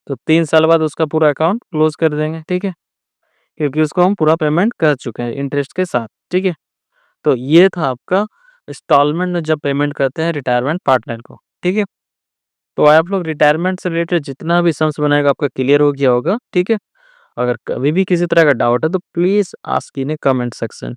तो 3 साल बाद उसका पूरा अकाउंट क्लोज कर देंगे, ठीक है, क्योंकि उसको हम पूरा पेमेंट कर चुके हैं इंटरेस्ट के साथ, ठीक है। तो ये था आपका इंस्टॉलमेंट में जब पेमेंट करते हैं रिटायरमेंट पार्टनर को, ठीक है। तो आप लोग रिटायरमेंट से रिलेटेड जितना भी सम्स बनाएगा आपका क्लियर हो गया होगा, ठीक है। अगर कभी भी किसी तरह का डाउट है तो please ask in A comment section.